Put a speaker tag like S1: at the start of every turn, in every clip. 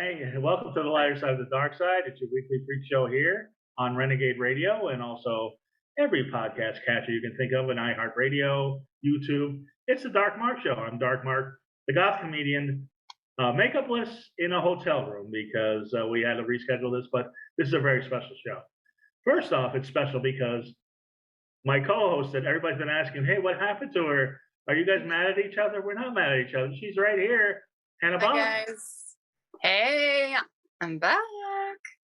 S1: Hi, and welcome to the Lighter Side of the Dark Side. It's your weekly freak show here on Renegade Radio and also every podcast catcher you can think of in iHeartRadio, YouTube. It's the Dark Mark Show. I'm Dark Mark, the goth comedian, makeupless in a hotel room because we had to reschedule this, but this is a very special show. First off, it's special because my co-host that everybody's been asking, hey, what happened to her? Are you guys mad at each other? We're not mad at each other. She's right here. Hannah Bakk.
S2: Hi, guys. Hey, I'm back.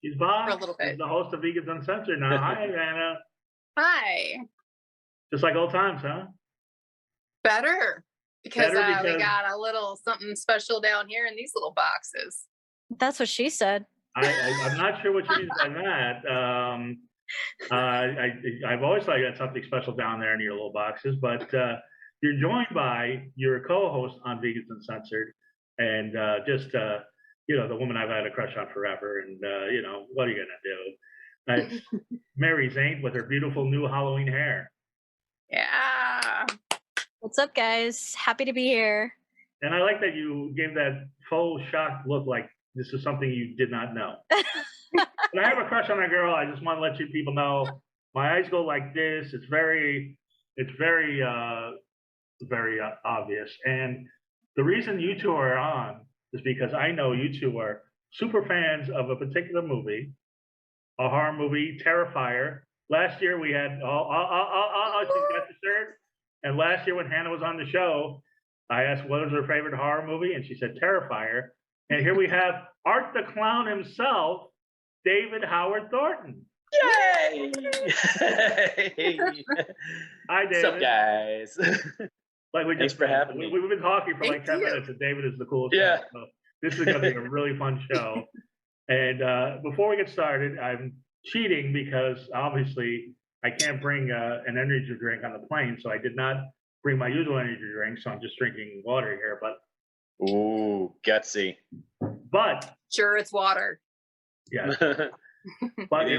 S1: She's Bakk.
S2: For a little bit.
S1: She's the host of Vegans Uncensored now. Hi, Hannah.
S2: Hi.
S1: Just like old times, huh?
S2: Because we got a little something special down here in these little boxes.
S3: That's what she said.
S1: I'm not sure what you mean by that. I've always thought you had something special down there in your little boxes, but you're joined by your co-host on Vegans Uncensored, and the woman I've had a crush on forever, and what are you gonna do? It's Mary Zaint with her beautiful new Halloween hair.
S2: Yeah.
S3: What's up, guys? Happy to be here.
S1: And I like that you gave that faux shocked look, like this is something you did not know. When I have a crush on a girl, I just want to let you people know my eyes go like this. It's very obvious. And the reason you two are on is because I know you two are super fans of a particular movie, a horror movie, Terrifier. Last year we had, she's got the shirt. And last year when Hannah was on the show, I asked what was her favorite horror movie, and she said Terrifier. And here we have Art the Clown himself, David Howard Thornton.
S4: Yay!
S1: Hi, David.
S4: What's up, guys? Thanks for having me.
S1: We've been talking for like 10 minutes, and David is the coolest guy. So this is going to be a really fun show. And before we get started, I'm cheating because obviously I can't bring an energy drink on the plane, so I did not bring my usual energy drink, so I'm just drinking water here. But
S4: ooh, gutsy.
S1: But
S2: sure, it's water.
S1: Yeah. But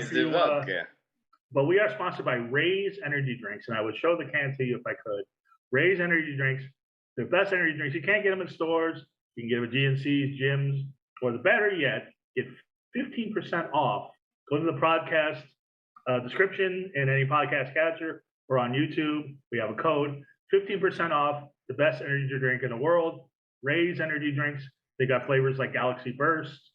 S1: but we are sponsored by Ray's Energy Drinks, and I would show the can to you if I could. Ray's Energy Drinks, the best energy drinks. You can't get them in stores. You can get them at GNC's, gyms, or the better yet, get 15% off. Go to the podcast description in any podcast catcher or on YouTube. We have a code, 15% off, the best energy drink in the world. Ray's Energy Drinks. They got flavors like Galaxy Burst,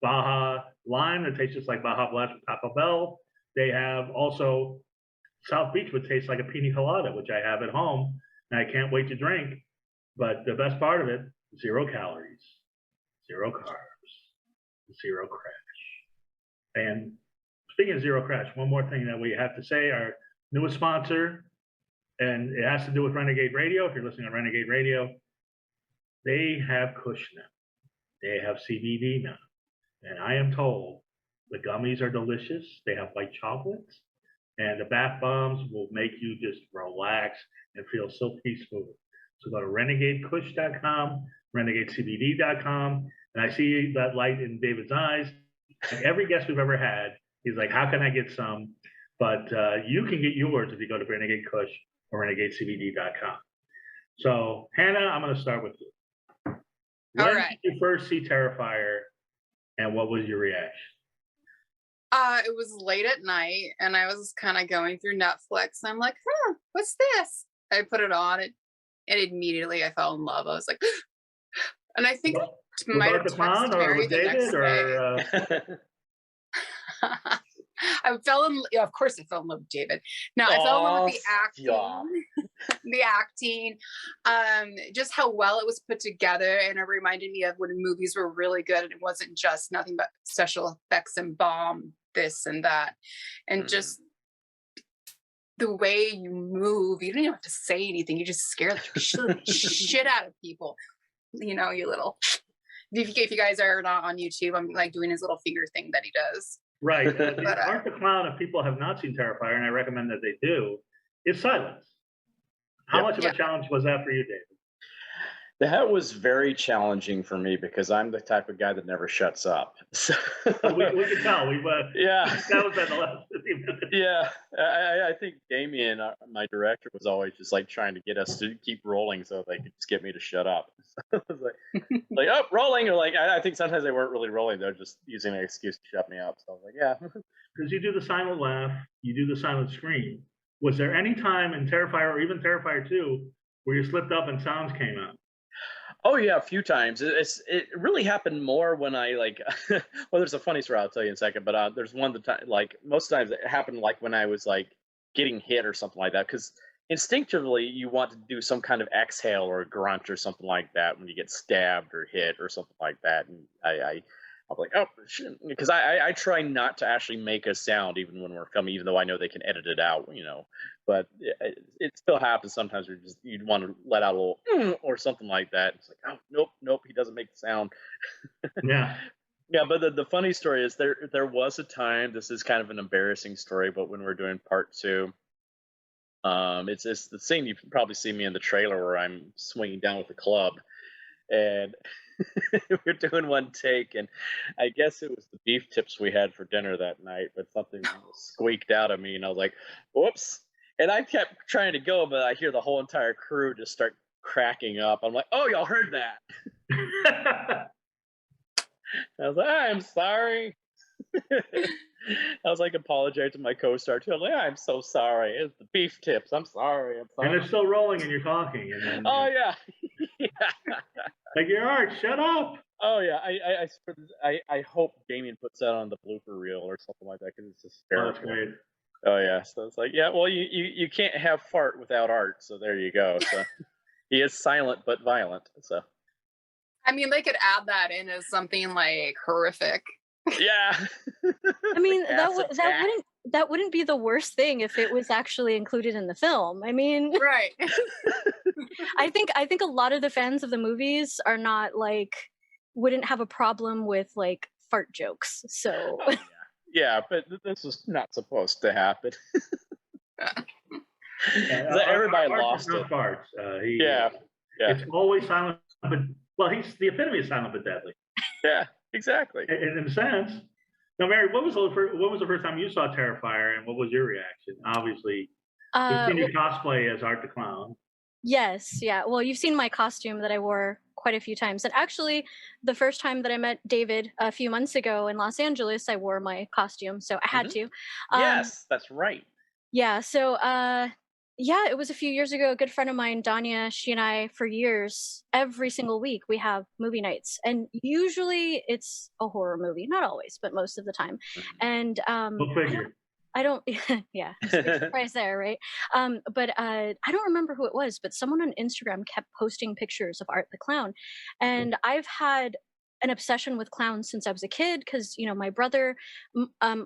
S1: Baja Lime that tastes just like Baja Blast with Taco Bell. They have also South Beach, which tastes like a pina colada, which I have at home, and I can't wait to drink. But the best part of it, 0 calories, 0 carbs, 0 crash. And speaking of 0 crash, one more thing that we have to say, our newest sponsor, and it has to do with Renegade Radio. If you're listening on Renegade Radio, they have Kush now. They have CBD now. And I am told the gummies are delicious. They have white chocolates. And the bath bombs will make you just relax and feel silky smooth. So go to renegadekush.com, renegadecbd.com. And I see that light in David's eyes. Like every guest we've ever had, he's like, how can I get some? But you can get yours if you go to Renegade Kush or renegadecbd.com. So, Hannah, I'm going to start with you. When did you first see Terrifier, and what was your reaction?
S2: It was late at night, and I was kind of going through Netflix, and I'm like, what's this? I put it on, and immediately I fell in love. I was like, and I think might have texted Mary the next day. Of course I fell in love with David. No, I fell in love with the acting, just how well it was put together, and it reminded me of when movies were really good and it wasn't just nothing but special effects and bomb this and that, and just the way you move. You don't even have to say anything. You just scare the shit out of people. You know, you little. If you guys are not on YouTube, I'm like doing his little finger thing that he does.
S1: Right. Art the Clown, if people have not seen Terrifier, and I recommend that they do, is silence. How much of a challenge was that for you, David?
S4: That was very challenging for me because I'm the type of guy that never shuts up. So
S1: we can tell.
S4: Yeah.
S1: That was at the last 15 minutes.
S4: Yeah, I think Damien, my director, was always just like trying to get us to keep rolling so they could just get me to shut up. So it was like, oh, rolling, or like I think sometimes they weren't really rolling; they're just using an excuse to shut me up. So I was like, yeah.
S1: Because you do the silent laugh, you do the silent scream. Was there any time in Terrifier or even Terrifier 2 where you slipped up and sounds came out?
S4: Oh yeah, a few times. It really happened more when I like. Well, there's a funny story I'll tell you in a second, but there's one that like most times it happened like when I was like getting hit or something like that, because instinctively you want to do some kind of exhale or a grunt or something like that when you get stabbed or hit or something like that, and I'm like, oh, because I try not to actually make a sound even when we're filming, even though I know they can edit it out, but it still happens sometimes where you'd want to let out a little or something like that. It's like, oh, nope, he doesn't make the sound.
S1: Yeah.
S4: Yeah, but the funny story is there was a time, this is kind of an embarrassing story, but when we're doing part 2, it's the scene you probably see me in the trailer where I'm swinging down with a club, and we're doing one take, and I guess it was the beef tips we had for dinner that night, but something squeaked out of me, and I was like, whoops. And I kept trying to go, but I hear the whole entire crew just start cracking up. I'm like, oh, y'all heard that. I was like, I'm sorry. I was like, apologize to my co-star too. I'm like, I'm so sorry. It's the beef tips. I'm sorry.
S1: And they're still rolling and you're talking. And then,
S4: oh, yeah.
S1: Like, you're all right, shut up.
S4: Oh, yeah. I hope Damien puts that on the blooper reel or something like that, because it's hysterical.
S1: Oh, that's great.
S4: Oh, yeah. So it's like, yeah, well, you can't have fart without art. So there you go. So he is silent but violent. So
S2: I mean, they could add that in as something like horrific.
S4: Yeah.
S3: I mean, that wouldn't be the worst thing if it was actually included in the film. I mean,
S2: right.
S3: I think a lot of the fans of the movies are not wouldn't have a problem with like fart jokes. So
S4: oh, yeah, but this was not supposed to happen. Everybody lost it.
S1: Farts.
S4: Yeah.
S1: It's always silent, but he's the epitome of silent but deadly.
S4: Yeah. Exactly.
S1: In a sense. Now, Mary, when was the first time you saw Terrifier, and what was your reaction? Obviously, you've seen your cosplay as Art the Clown.
S3: Yes, yeah. Well, you've seen my costume that I wore quite a few times. And actually, the first time that I met David a few months ago in Los Angeles, I wore my costume, so I had to.
S4: Yes, that's right.
S3: Yeah, so yeah, it was a few years ago. A good friend of mine, Danya, she and I, for years, every single week, we have movie nights. And usually it's a horror movie. Not always, but most of the time. And I don't yeah, big surprise there, right? But I don't remember who it was, but someone on Instagram kept posting pictures of Art the Clown. And I've had an obsession with clowns since I was a kid, because my brother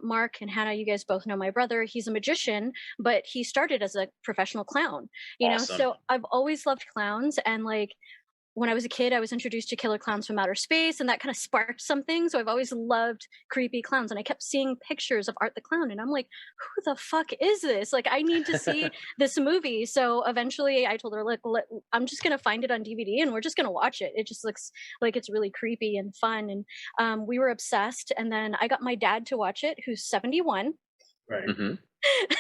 S3: Mark and Hannah, you guys both know my brother. He's a magician, but he started as a professional clown.
S4: Awesome.
S3: So I've always loved clowns, and when I was a kid, I was introduced to Killer Clowns from Outer Space, and that kind of sparked something. So I've always loved creepy clowns, and I kept seeing pictures of Art the Clown, and I'm like, who the fuck is this? I need to see this movie. So eventually I told her, I'm just going to find it on DVD, and we're just going to watch it. It just looks like it's really creepy and fun. And we were obsessed. And then I got my dad to watch it, who's 71.
S1: Right.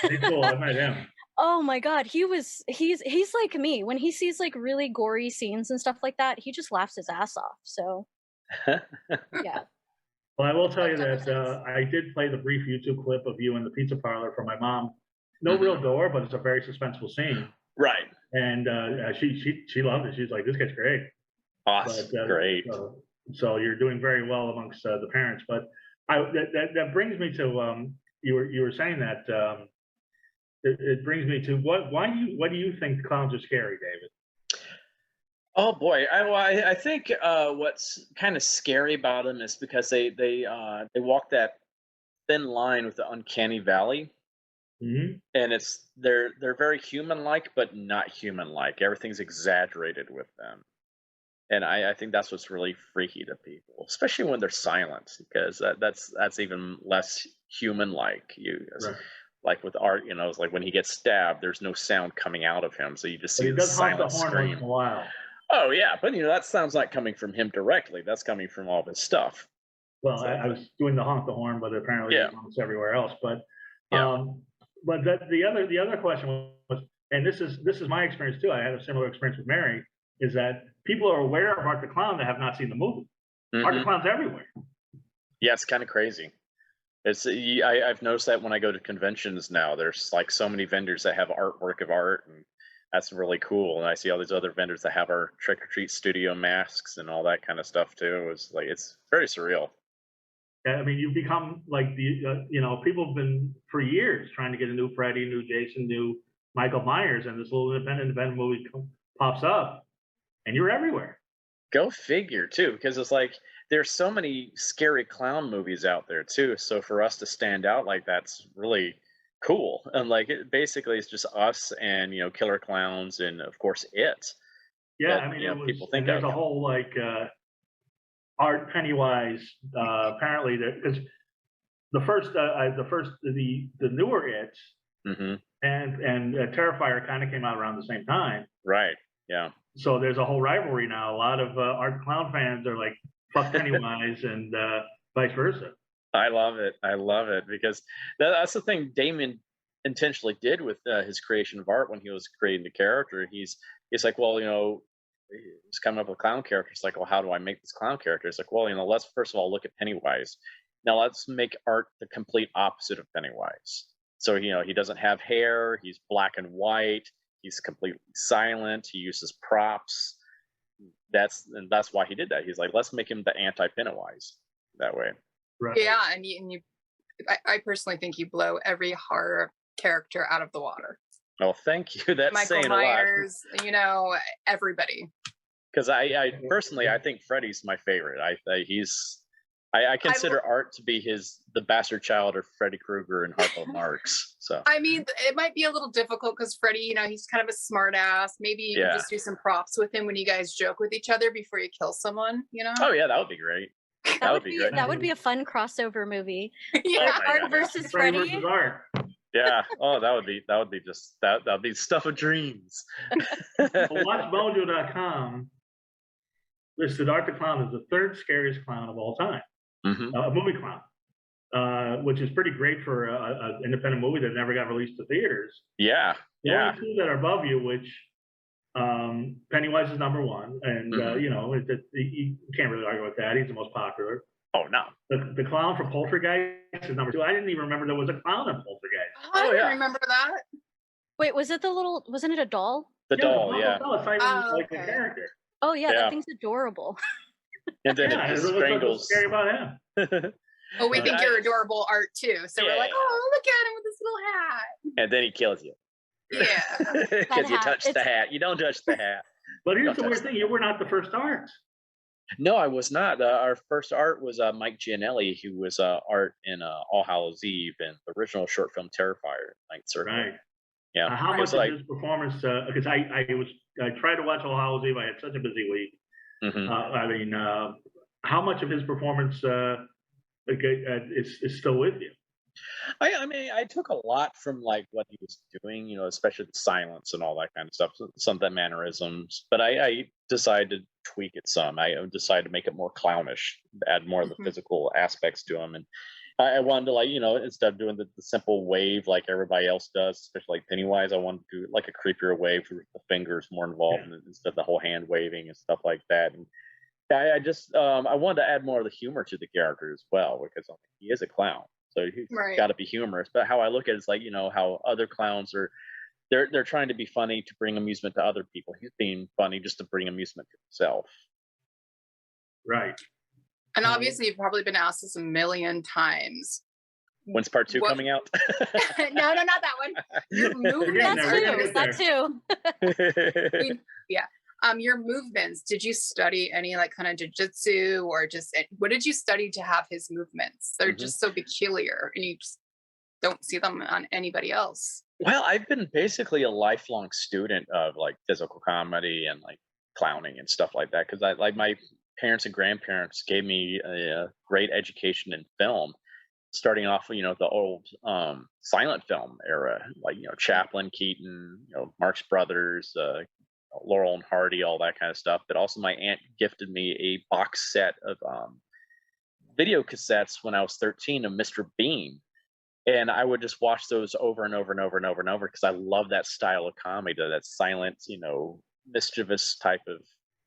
S1: Pretty cool. I met him.
S3: Oh my God, he's like me. When he sees really gory scenes and stuff like that, he just laughs his ass off. So yeah.
S1: Well, I will tell you that I did play the brief YouTube clip of you in the pizza parlor for my mom. No real gore, but it's a very suspenseful scene.
S4: Right.
S1: And she loved it. She's like, this guy's great.
S4: Awesome. Great.
S1: So you're doing very well amongst the parents. But that brings me to you were saying that. It brings me to what do you think clowns are scary, David?
S4: Oh boy, I think what's kind of scary about them is because they walk that thin line with the uncanny valley, and they're very human-like but not human-like. Everything's exaggerated with them, and I think that's what's really freaky to people, especially when they're silent, because that's even less human-like. Right. Like with Art, it's like when he gets stabbed, there's no sound coming out of him, so you just see the silent scream.
S1: Once in a while.
S4: Oh yeah, but that sounds like coming from him directly. That's coming from all this stuff.
S1: Well, I was doing the honk the horn, but apparently it's everywhere else. But the other question was, and this is my experience too. I had a similar experience with Mary. Is that people are aware of Art the Clown that have not seen the movie. Art the Clown's everywhere.
S4: Yeah, it's kind of crazy. I've noticed that when I go to conventions now, there's like so many vendors that have artwork of art, and that's really cool. And I see all these other vendors that have our Trick or Treat studio masks and all that kind of stuff too. It's very surreal.
S1: I mean, you've become like people have been for years trying to get a new Freddy, new Jason, new Michael Myers, and this little independent movie pops up, and you're everywhere.
S4: Go figure too, because it's like there's so many scary clown movies out there too. So for us to stand out like that's really cool. And like it basically it's just us and killer clowns and of course it.
S1: Yeah, I mean, people think there's a whole like Art Pennywise. Apparently, because the newer It's and Terrifier kind of came out around the same time.
S4: Right. Yeah.
S1: So there's a whole rivalry now. A lot of Art Clown fans are like, fuck Pennywise and vice versa.
S4: I love it because that's the thing Damon intentionally did with his creation of Art when he was creating the character. He's like, well, he's coming up with a clown character. It's like, well, how do I make this clown character? It's like, well, let's first of all look at Pennywise. Now let's make Art the complete opposite of Pennywise. So he doesn't have hair. He's black and white. He's completely silent. He uses props. That's why he did that. He's like, let's make him the anti-Pennywise that way.
S2: Right. Yeah, and I personally think you blow every horror character out of the water.
S4: Oh, thank you. That's
S2: Michael
S4: saying
S2: Myers, a lot. Everybody.
S4: Because I personally, I think Freddy's my favorite. I consider Art to be the bastard child of Freddy Krueger and Harpo Marx. So
S2: I mean, it might be a little difficult because Freddy, he's kind of a smart ass. Maybe you can just do some props with him when you guys joke with each other before you kill someone.
S4: Oh yeah, that would be great.
S3: That would be great. That would be a fun crossover movie.
S2: Yeah,
S3: Art versus Freddy.
S1: Versus Art.
S4: Yeah. Oh, that would be just that'd be stuff of dreams.
S1: WatchMojo.com listed Art the Clown as the third scariest clown of all time. A movie clown, which is pretty great for an independent movie that never got released to theaters.
S4: Yeah.
S1: The only two that are above you, which Pennywise is number one, and you can't really argue with that. He's the most popular.
S4: Oh no.
S1: The clown for Poltergeist is number two. I didn't even remember there was a clown in Poltergeist.
S2: I didn't remember that.
S3: Wait, wasn't it a doll?
S4: The doll, yeah.
S1: It's not even like the character.
S3: Oh yeah, that thing's adorable.
S4: And then it strangles.
S1: Scary about him.
S2: Well, we think you're adorable, Art, too. So we're like, oh, look at him with this little hat.
S4: And then he kills you.
S2: Yeah.
S4: Because you touched the hat. You don't touch the hat.
S1: But here's the weird thing. You were not the first Art.
S4: No, I was not. Our first Art was Mike Gianelli, who was Art in All Hallows Eve and the original short film Terrifier, Night Circle.
S1: Right.
S4: Yeah.
S1: How much of his performance, because I tried to watch All Hallows Eve. I had such a busy week. How much of his performance is still with you?
S4: I mean, I took a lot from like what he was doing, especially the silence and all that kind of stuff, some of the mannerisms. But I decided to tweak it some. I decided to make it more clownish, add more of the physical aspects to him. And I wanted to instead of doing the simple wave like everybody else does, especially like Pennywise, I wanted to do like a creepier wave with the fingers more involved instead of the whole hand waving and stuff like that. And I just I wanted to add more of the humor to the character as well, because he is a clown, so he's got to be humorous. But how I look at it is like how other clowns are, they're trying to be funny to bring amusement to other people. He's being funny just to bring amusement to himself.
S1: Right.
S2: And obviously, you've probably been asked this a million times.
S4: When's part 2 coming out?
S2: No, not that one. Your movements.
S3: That too.
S2: Yeah. Your movements. Did you study any like kind of jujitsu or just what did you study to have his movements? They're just so peculiar, and you just don't see them on anybody else.
S4: Well, I've been basically a lifelong student of like physical comedy and like clowning and stuff like that, because I like my parents and grandparents gave me a great education in film, starting off, the old silent film era, like, Chaplin, Keaton, Marx Brothers, Laurel and Hardy, all that kind of stuff. But also my aunt gifted me a box set of video cassettes when I was 13 of Mr. Bean. And I would just watch those over and over and over and over and over because I love that style of comedy, that silent, mischievous type of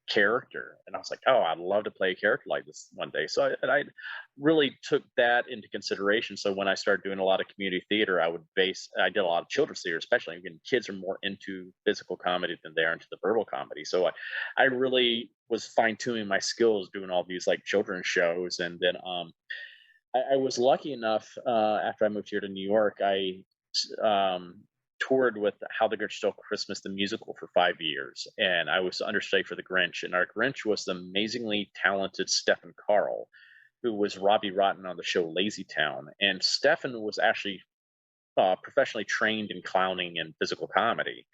S4: character. And I was like, oh, I'd love to play a character like this one day. So I really took that into consideration. So when I started doing a lot of community theater, I did a lot of children's theater, especially when kids are more into physical comedy than they are into the verbal comedy. So I really was fine tuning my skills doing all these like children's shows. And then I was lucky enough after I moved here to New York, I toured with How the Grinch Stole Christmas, the musical, for 5 years. And I was understudy for the Grinch. And our Grinch was the amazingly talented Stephen Carl, who was Robbie Rotten on the show Lazy Town. And Stephen was actually professionally trained in clowning and physical comedy.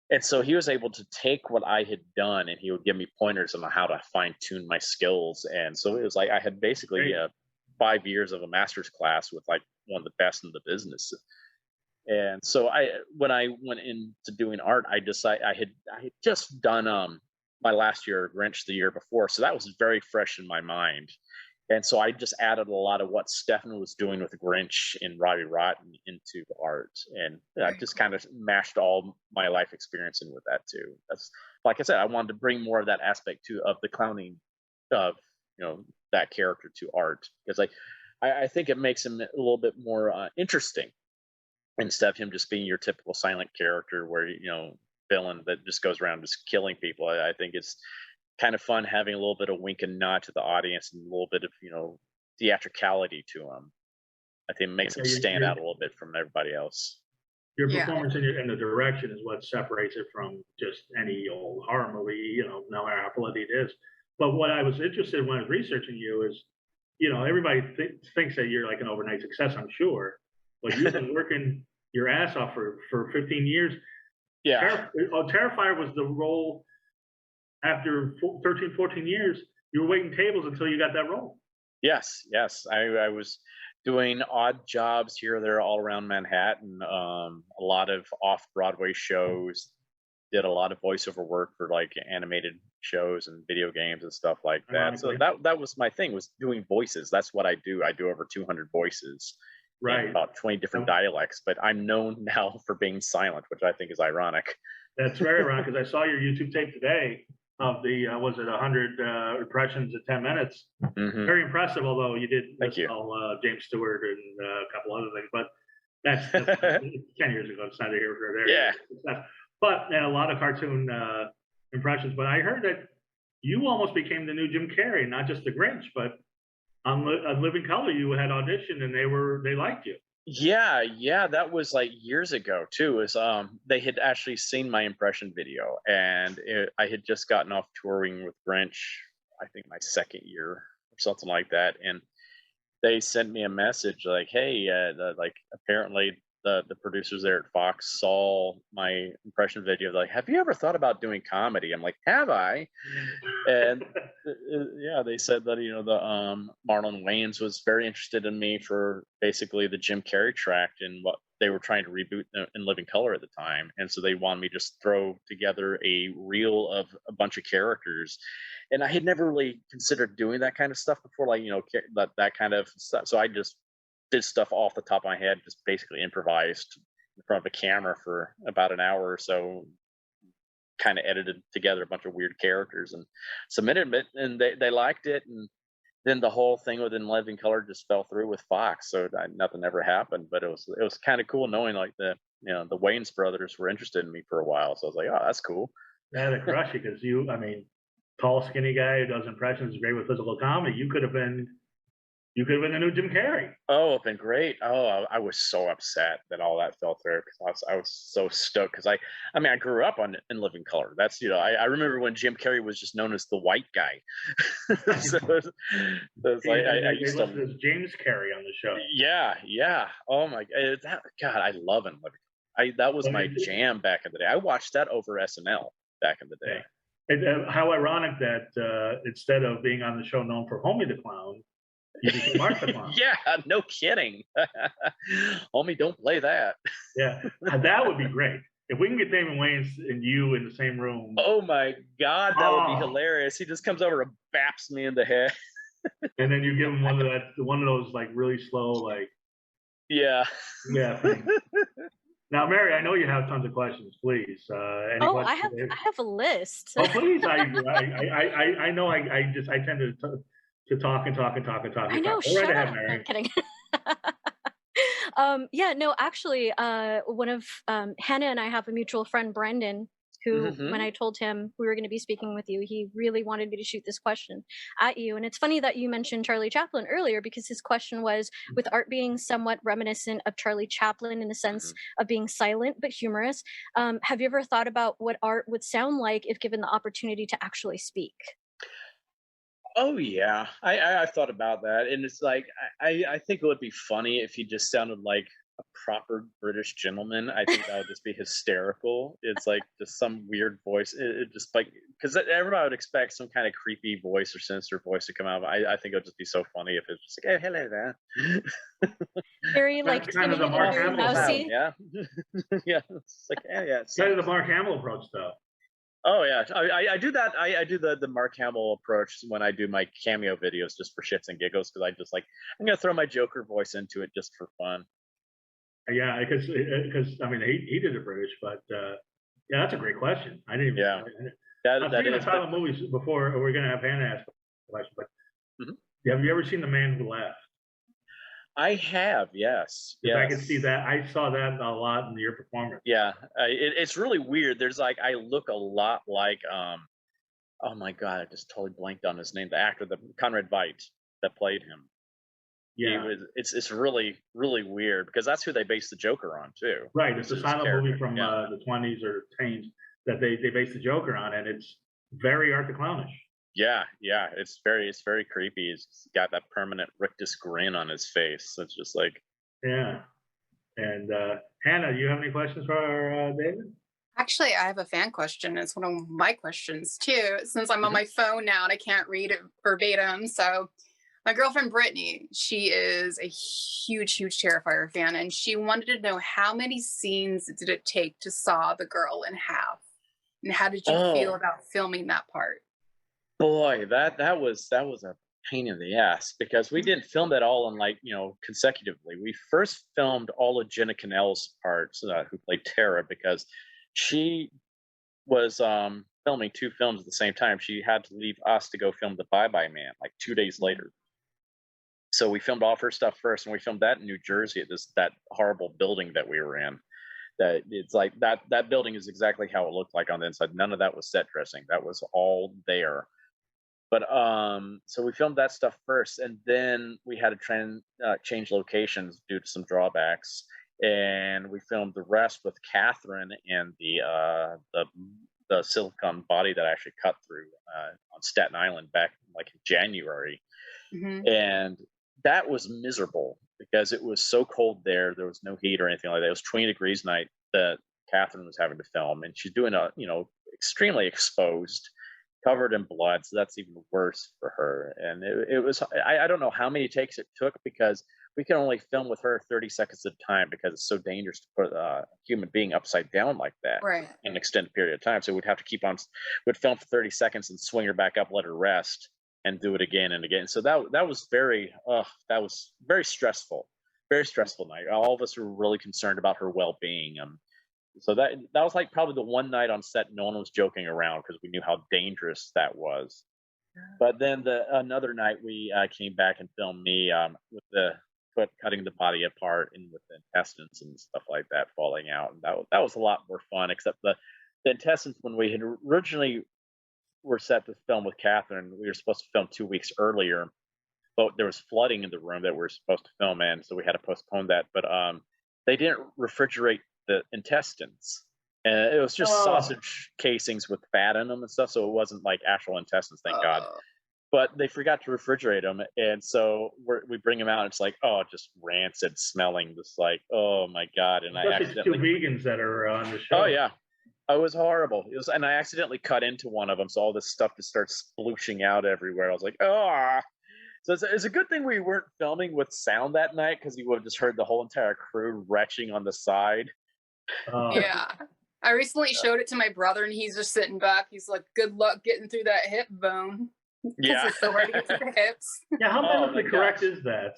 S4: And so he was able to take what I had done and he would give me pointers on how to fine tune my skills. And so it was like I had basically 5 years of a master's class with like one of the best in the business. And so when I went into doing art, I had just done my last year of Grinch the year before, so that was very fresh in my mind. And so I just added a lot of what Stefan was doing with Grinch and Robbie Rotten into the art, and I just kind of mashed all my life experience in with that too. That's, like I said, I wanted to bring more of that aspect too of the clowning of that character to art, because I think it makes him a little bit more interesting instead of him just being your typical silent character where villain that just goes around just killing people. I think it's kind of fun having a little bit of wink and nod to the audience and a little bit of theatricality to him. I think it makes him stand out a little bit from everybody else.
S1: Your performance and the direction is what separates it from just any old horror movie, no matter how bloody it is. But what I was interested in when I was researching you is, everybody thinks that you're like an overnight success, I'm sure, but you've been working your ass off for 15 years.
S4: Yeah.
S1: Terrifier was the role after 13, 14 years. You were waiting tables until you got that role. Yes.
S4: I was doing odd jobs here or there all around Manhattan, a lot of off-Broadway shows, did a lot of voiceover work for like animated shows and video games and stuff like that. So that was my thing, was doing voices. That's what I do. I do over 200 voices. Right. About 20 different dialects, but I'm known now for being silent, which I think is ironic.
S1: That's very ironic, because I saw your YouTube tape today of the, was it 100 impressions in 10 minutes? Mm-hmm. Very impressive, although you did James Stewart and a couple other things, but that's 10 years ago. It's neither here nor there.
S4: Yeah.
S1: But a lot of cartoon impressions. But I heard that you almost became the new Jim Carrey, not just the Grinch, but on Living Color, you had auditioned and they liked you.
S4: Yeah, that was like years ago too. Is they had actually seen my impression video, and I had just gotten off touring with Grinch, I think my second year or something like that, and they sent me a message like, "Hey, apparently the producers there at Fox saw my impression video. Like, have you ever thought about doing comedy?" I'm like, have I? And they said that, the Marlon Wayans was very interested in me for basically the Jim Carrey tract and what they were trying to reboot in Living Color at the time. And so they wanted me to just throw together a reel of a bunch of characters. And I had never really considered doing that kind of stuff before, like, that kind of stuff. So I just did stuff off the top of my head, just basically improvised in front of a camera for about an hour or so, kind of edited together a bunch of weird characters and submitted it, and they liked it. And then the whole thing within Living Color just fell through with Fox, so nothing ever happened. But it was kind of cool knowing like the Wayans brothers were interested in me for a while. So I was like, oh, that's cool.
S1: Yeah, they crush you, because tall, skinny guy who does impressions, great with physical comedy. You could have been the new Jim Carrey.
S4: Oh, it's been great. Oh, I was so upset that all that fell through, because I was so stoked, because I grew up in Living Color. That's I remember when Jim Carrey was just known as the white guy. So it's like I used to
S1: as James Carrey on the show.
S4: Yeah. Oh my God, I love him. That was my jam back in the day. I watched that over SNL back in the day.
S1: And, how ironic that instead of being on the show known for Homie the Clown, you became Mark the Clown.
S4: Yeah, no kidding. Homie, don't play that.
S1: Yeah, that would be great. If we can get Damon Wayans and you in the same room.
S4: Oh my God, that would be hilarious. He just comes over and baps me in the head.
S1: And then you give him one of those like really slow, like.
S4: Yeah.
S1: Things. Now, Mary, I know you have tons of questions. Please. Any questions
S3: I have a list.
S1: Oh, please! I know. I tend to talk and talk.
S3: I know. Shut up.
S1: Mary.
S3: I'm kidding. Actually, one of Hannah and I have a mutual friend, Brendan, who, when I told him we were going to be speaking with you, he really wanted me to shoot this question at you. And it's funny that you mentioned Charlie Chaplin earlier, because his question was, with art being somewhat reminiscent of Charlie Chaplin in the sense of being silent but humorous, have you ever thought about what art would sound like if given the opportunity to actually speak?
S4: Oh yeah, I thought about that, and it's like I think it would be funny if he just sounded like a proper British gentleman. I think that would just be hysterical. It's like just some weird voice. It just like, because everybody would expect some kind of creepy voice or sinister voice to come out. I think it would just be so funny if it's just like, hey, hello there.
S3: Very like
S1: kind of the Mark Hamill
S3: mousy.
S4: Yeah, yeah. It's like yeah. It's
S1: kind of the Mark Hamill approach, though.
S4: Oh yeah, I do that. I do the Mark Hamill approach when I do my cameo videos just for shits and giggles, because I just like, I'm gonna throw my Joker voice into it just for fun.
S1: Yeah, because I mean he did the British, but yeah, that's a great question. I didn't even.
S4: Yeah,
S1: that is. Silent movies before. We're gonna have Hannah ask a question, but have you ever seen The Man Who Laughed?
S4: I have, yes.
S1: I can see that. I saw that a lot in your performance.
S4: Yeah, it's really weird. There's like, I look a lot like, oh my God, I just totally blanked on his name. The actor, the Conrad Veidt that played him.
S1: Yeah,
S4: it's really, really weird, because that's who they based the Joker on too.
S1: Right, it's a silent movie from the 20s or teens that they based the Joker on, and it's very Art the Clownish.
S4: Yeah, it's very creepy. He's got that permanent rictus grin on his face. It's just like,
S1: yeah. And Hannah, do you have any questions for David?
S2: Actually, I have a fan question. It's one of my questions too, since I'm on my phone now and I can't read it verbatim. So my girlfriend Brittany, she is a huge Terrifier fan, and she wanted to know, how many scenes did it take to saw the girl in half, and how did you feel about filming that part?
S4: Boy, that was a pain in the ass, because we didn't film that all in like, consecutively. We first filmed all of Jenna Cannell's parts, who played Tara, because she was filming 2 films at the same time. She had to leave us to go film The Bye Bye Man like 2 days later. So we filmed all of her stuff first, and we filmed that in New Jersey at that horrible building that we were in. That it's like that building is exactly how it looked like on the inside. None of that was set dressing. That was all there. But so we filmed that stuff first, and then we had to change locations due to some drawbacks, and we filmed the rest with Catherine and the silicone body that I actually cut through on Staten Island back like in January. And that was miserable because it was so cold there. There was no heat or anything like that. It was 20 degrees night that Catherine was having to film, and she's doing extremely exposed, covered in blood. So that's even worse for her. And it was, I don't know how many takes it took, because we can only film with her 30 seconds at a time, because it's so dangerous to put a human being upside down like that in an extended period of time. So we'd have to we'd film for 30 seconds and swing her back up, let her rest, and do it again and again. So that was very stressful, very stressful night. All of us were really concerned about her well-being. So that was like probably the one night on set no one was joking around, because we knew how dangerous that was. But then another night we came back and filmed me with cutting the body apart and with the intestines and stuff like that falling out. And that was a lot more fun, except the intestines, when we had originally were set to film with Catherine, we were supposed to film 2 weeks earlier, but there was flooding in the room that we were supposed to film in, so we had to postpone that. But they didn't refrigerate the intestines, and it was just sausage casings with fat in them and stuff, so it wasn't like actual intestines, thank God. But they forgot to refrigerate them, and so we bring them out, and it's like, just rancid smelling, just like, oh my God. And I accidentally
S1: 2 vegans that are on the show.
S4: Oh yeah, it was horrible. And I accidentally cut into one of them, so all this stuff just starts splooshing out everywhere. I was like, So it's a good thing we weren't filming with sound that night, because you would have just heard the whole entire crew retching on the side.
S2: Yeah. I recently showed it to my brother, and he's just sitting back. He's like, "Good luck getting through that hip bone."
S4: Yeah,
S2: it's so hard to get through the hips.
S1: Yeah, how medically correct is that?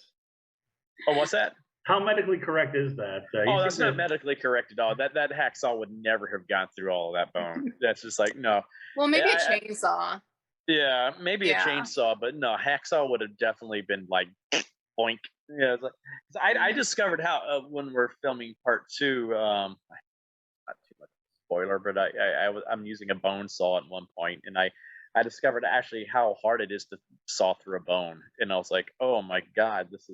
S4: Oh, what's that?
S1: How medically correct is that?
S4: That's not medically correct at all. That hacksaw would never have gone through all of that bone. That's just like, no.
S2: Well, maybe a chainsaw.
S4: Yeah, maybe a chainsaw, but no, hacksaw would have definitely been like boink. Yeah, it's like, I discovered how when we're filming part 2. Not too much spoiler, but I'm using a bone saw at one point, and I discovered actually how hard it is to saw through a bone, and I was like, oh my god, this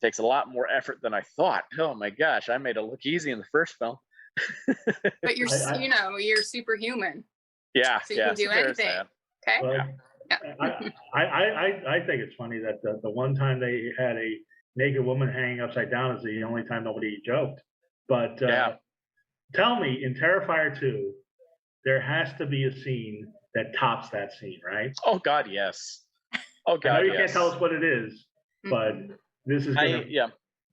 S4: takes a lot more effort than I thought. Oh my gosh, I made it look easy in the first film.
S2: But you're superhuman.
S4: Yeah,
S2: so you can do anything. Okay.
S1: Well, I think it's funny that the one time they had a naked woman hanging upside down is the only time nobody joked. But tell me, in Terrifier 2, there has to be a scene that tops that scene, right?
S4: Oh God, yes. Oh God,
S1: I know you can't tell us what it is, but this is going to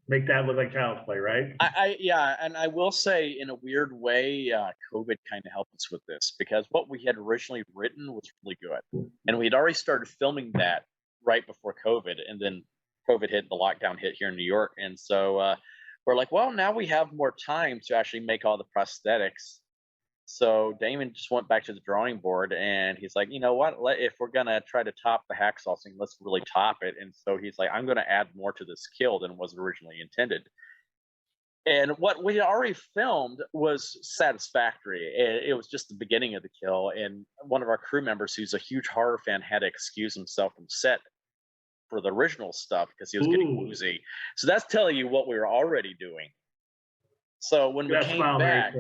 S1: make that look like child's play, right?
S4: And I will say, in a weird way, COVID kind of helped us with this, because what we had originally written was really good, and we had already started filming that right before COVID, and then COVID hit, the lockdown hit here in New York, and so we're like, well, now we have more time to actually make all the prosthetics. So Damon just went back to the drawing board, and he's like, you know what, if we're going to try to top the hacksaw scene, let's really top it. And so he's like, I'm going to add more to this kill than was originally intended. And what we had already filmed was satisfactory. It was just the beginning of the kill. And one of our crew members, who's a huge horror fan, had to excuse himself from set for the original stuff because he was getting woozy. So that's telling you what we were already doing. So when we came back...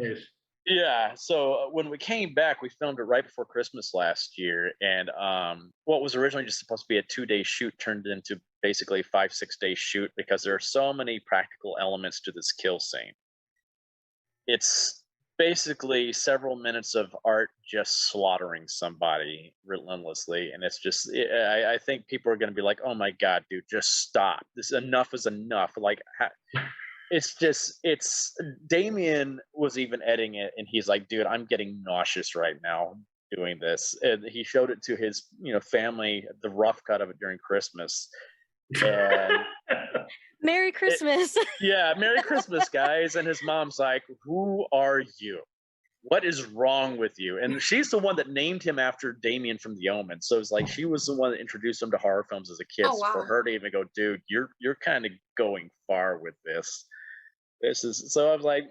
S4: So when we came back, we filmed it right before Christmas last year, and what was originally just supposed to be a 2-day shoot turned into basically a 5-6 day shoot, because there are so many practical elements to this kill scene. It's basically several minutes of art just slaughtering somebody relentlessly, and it's just I think people are going to be like, oh my god, dude, just stop, this enough is enough. Like, it's Damien was even editing it, and he's like, dude, I'm getting nauseous right now doing this. And he showed it to his family, the rough cut of it during Christmas, and
S3: Merry Christmas.
S4: Merry Christmas, guys. And his mom's like, who are you? What is wrong with you? And she's the one that named him after Damien from The Omen. So it's like she was the one that introduced him to horror films as a kid.
S2: Oh, wow.
S4: For her to even go, dude, you're kind of going far with this. So I was like,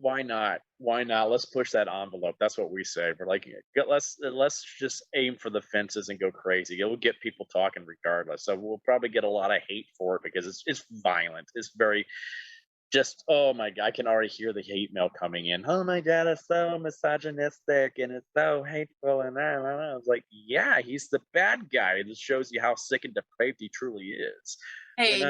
S4: why not? Why not? Let's push that envelope. That's what we say. We're like, let's just aim for the fences and go crazy. It will get people talking regardless. So we'll probably get a lot of hate for it, because it's violent. It's very just, oh my god, I can already hear the hate mail coming in. Oh my god, it's so misogynistic and it's so hateful, and I was like, yeah, he's the bad guy. It just shows you how sick and depraved he truly is.
S2: Hey,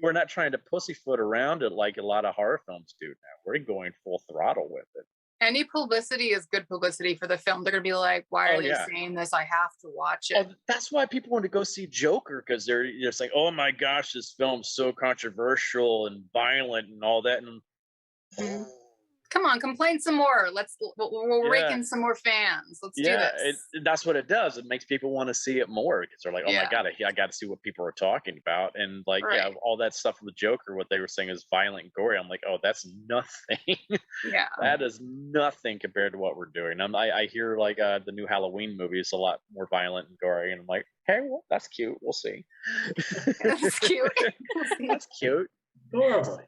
S4: we're not trying to pussyfoot around it like a lot of horror films do now. We're going full throttle with it.
S2: Any publicity is good publicity for the film. They're going to be like, why are they saying this? I have to watch it.
S4: That's why people want to go see Joker, because they're just like, oh my gosh, this film's so controversial and violent and all that. And
S2: come on, complain some more. We'll rake in some more fans. Let's do this.
S4: That's what it does. It makes people want to see it more, because they're like, oh my god, I got to see what people are talking about. And like, all that stuff with the Joker, what they were saying is violent and gory. I'm like, oh, that's nothing. That is nothing compared to what we're doing. I hear like the new Halloween movie is a lot more violent and gory, and I'm like, hey, well, that's cute. We'll see.
S2: That's cute.
S4: That's cute.
S1: Adorable.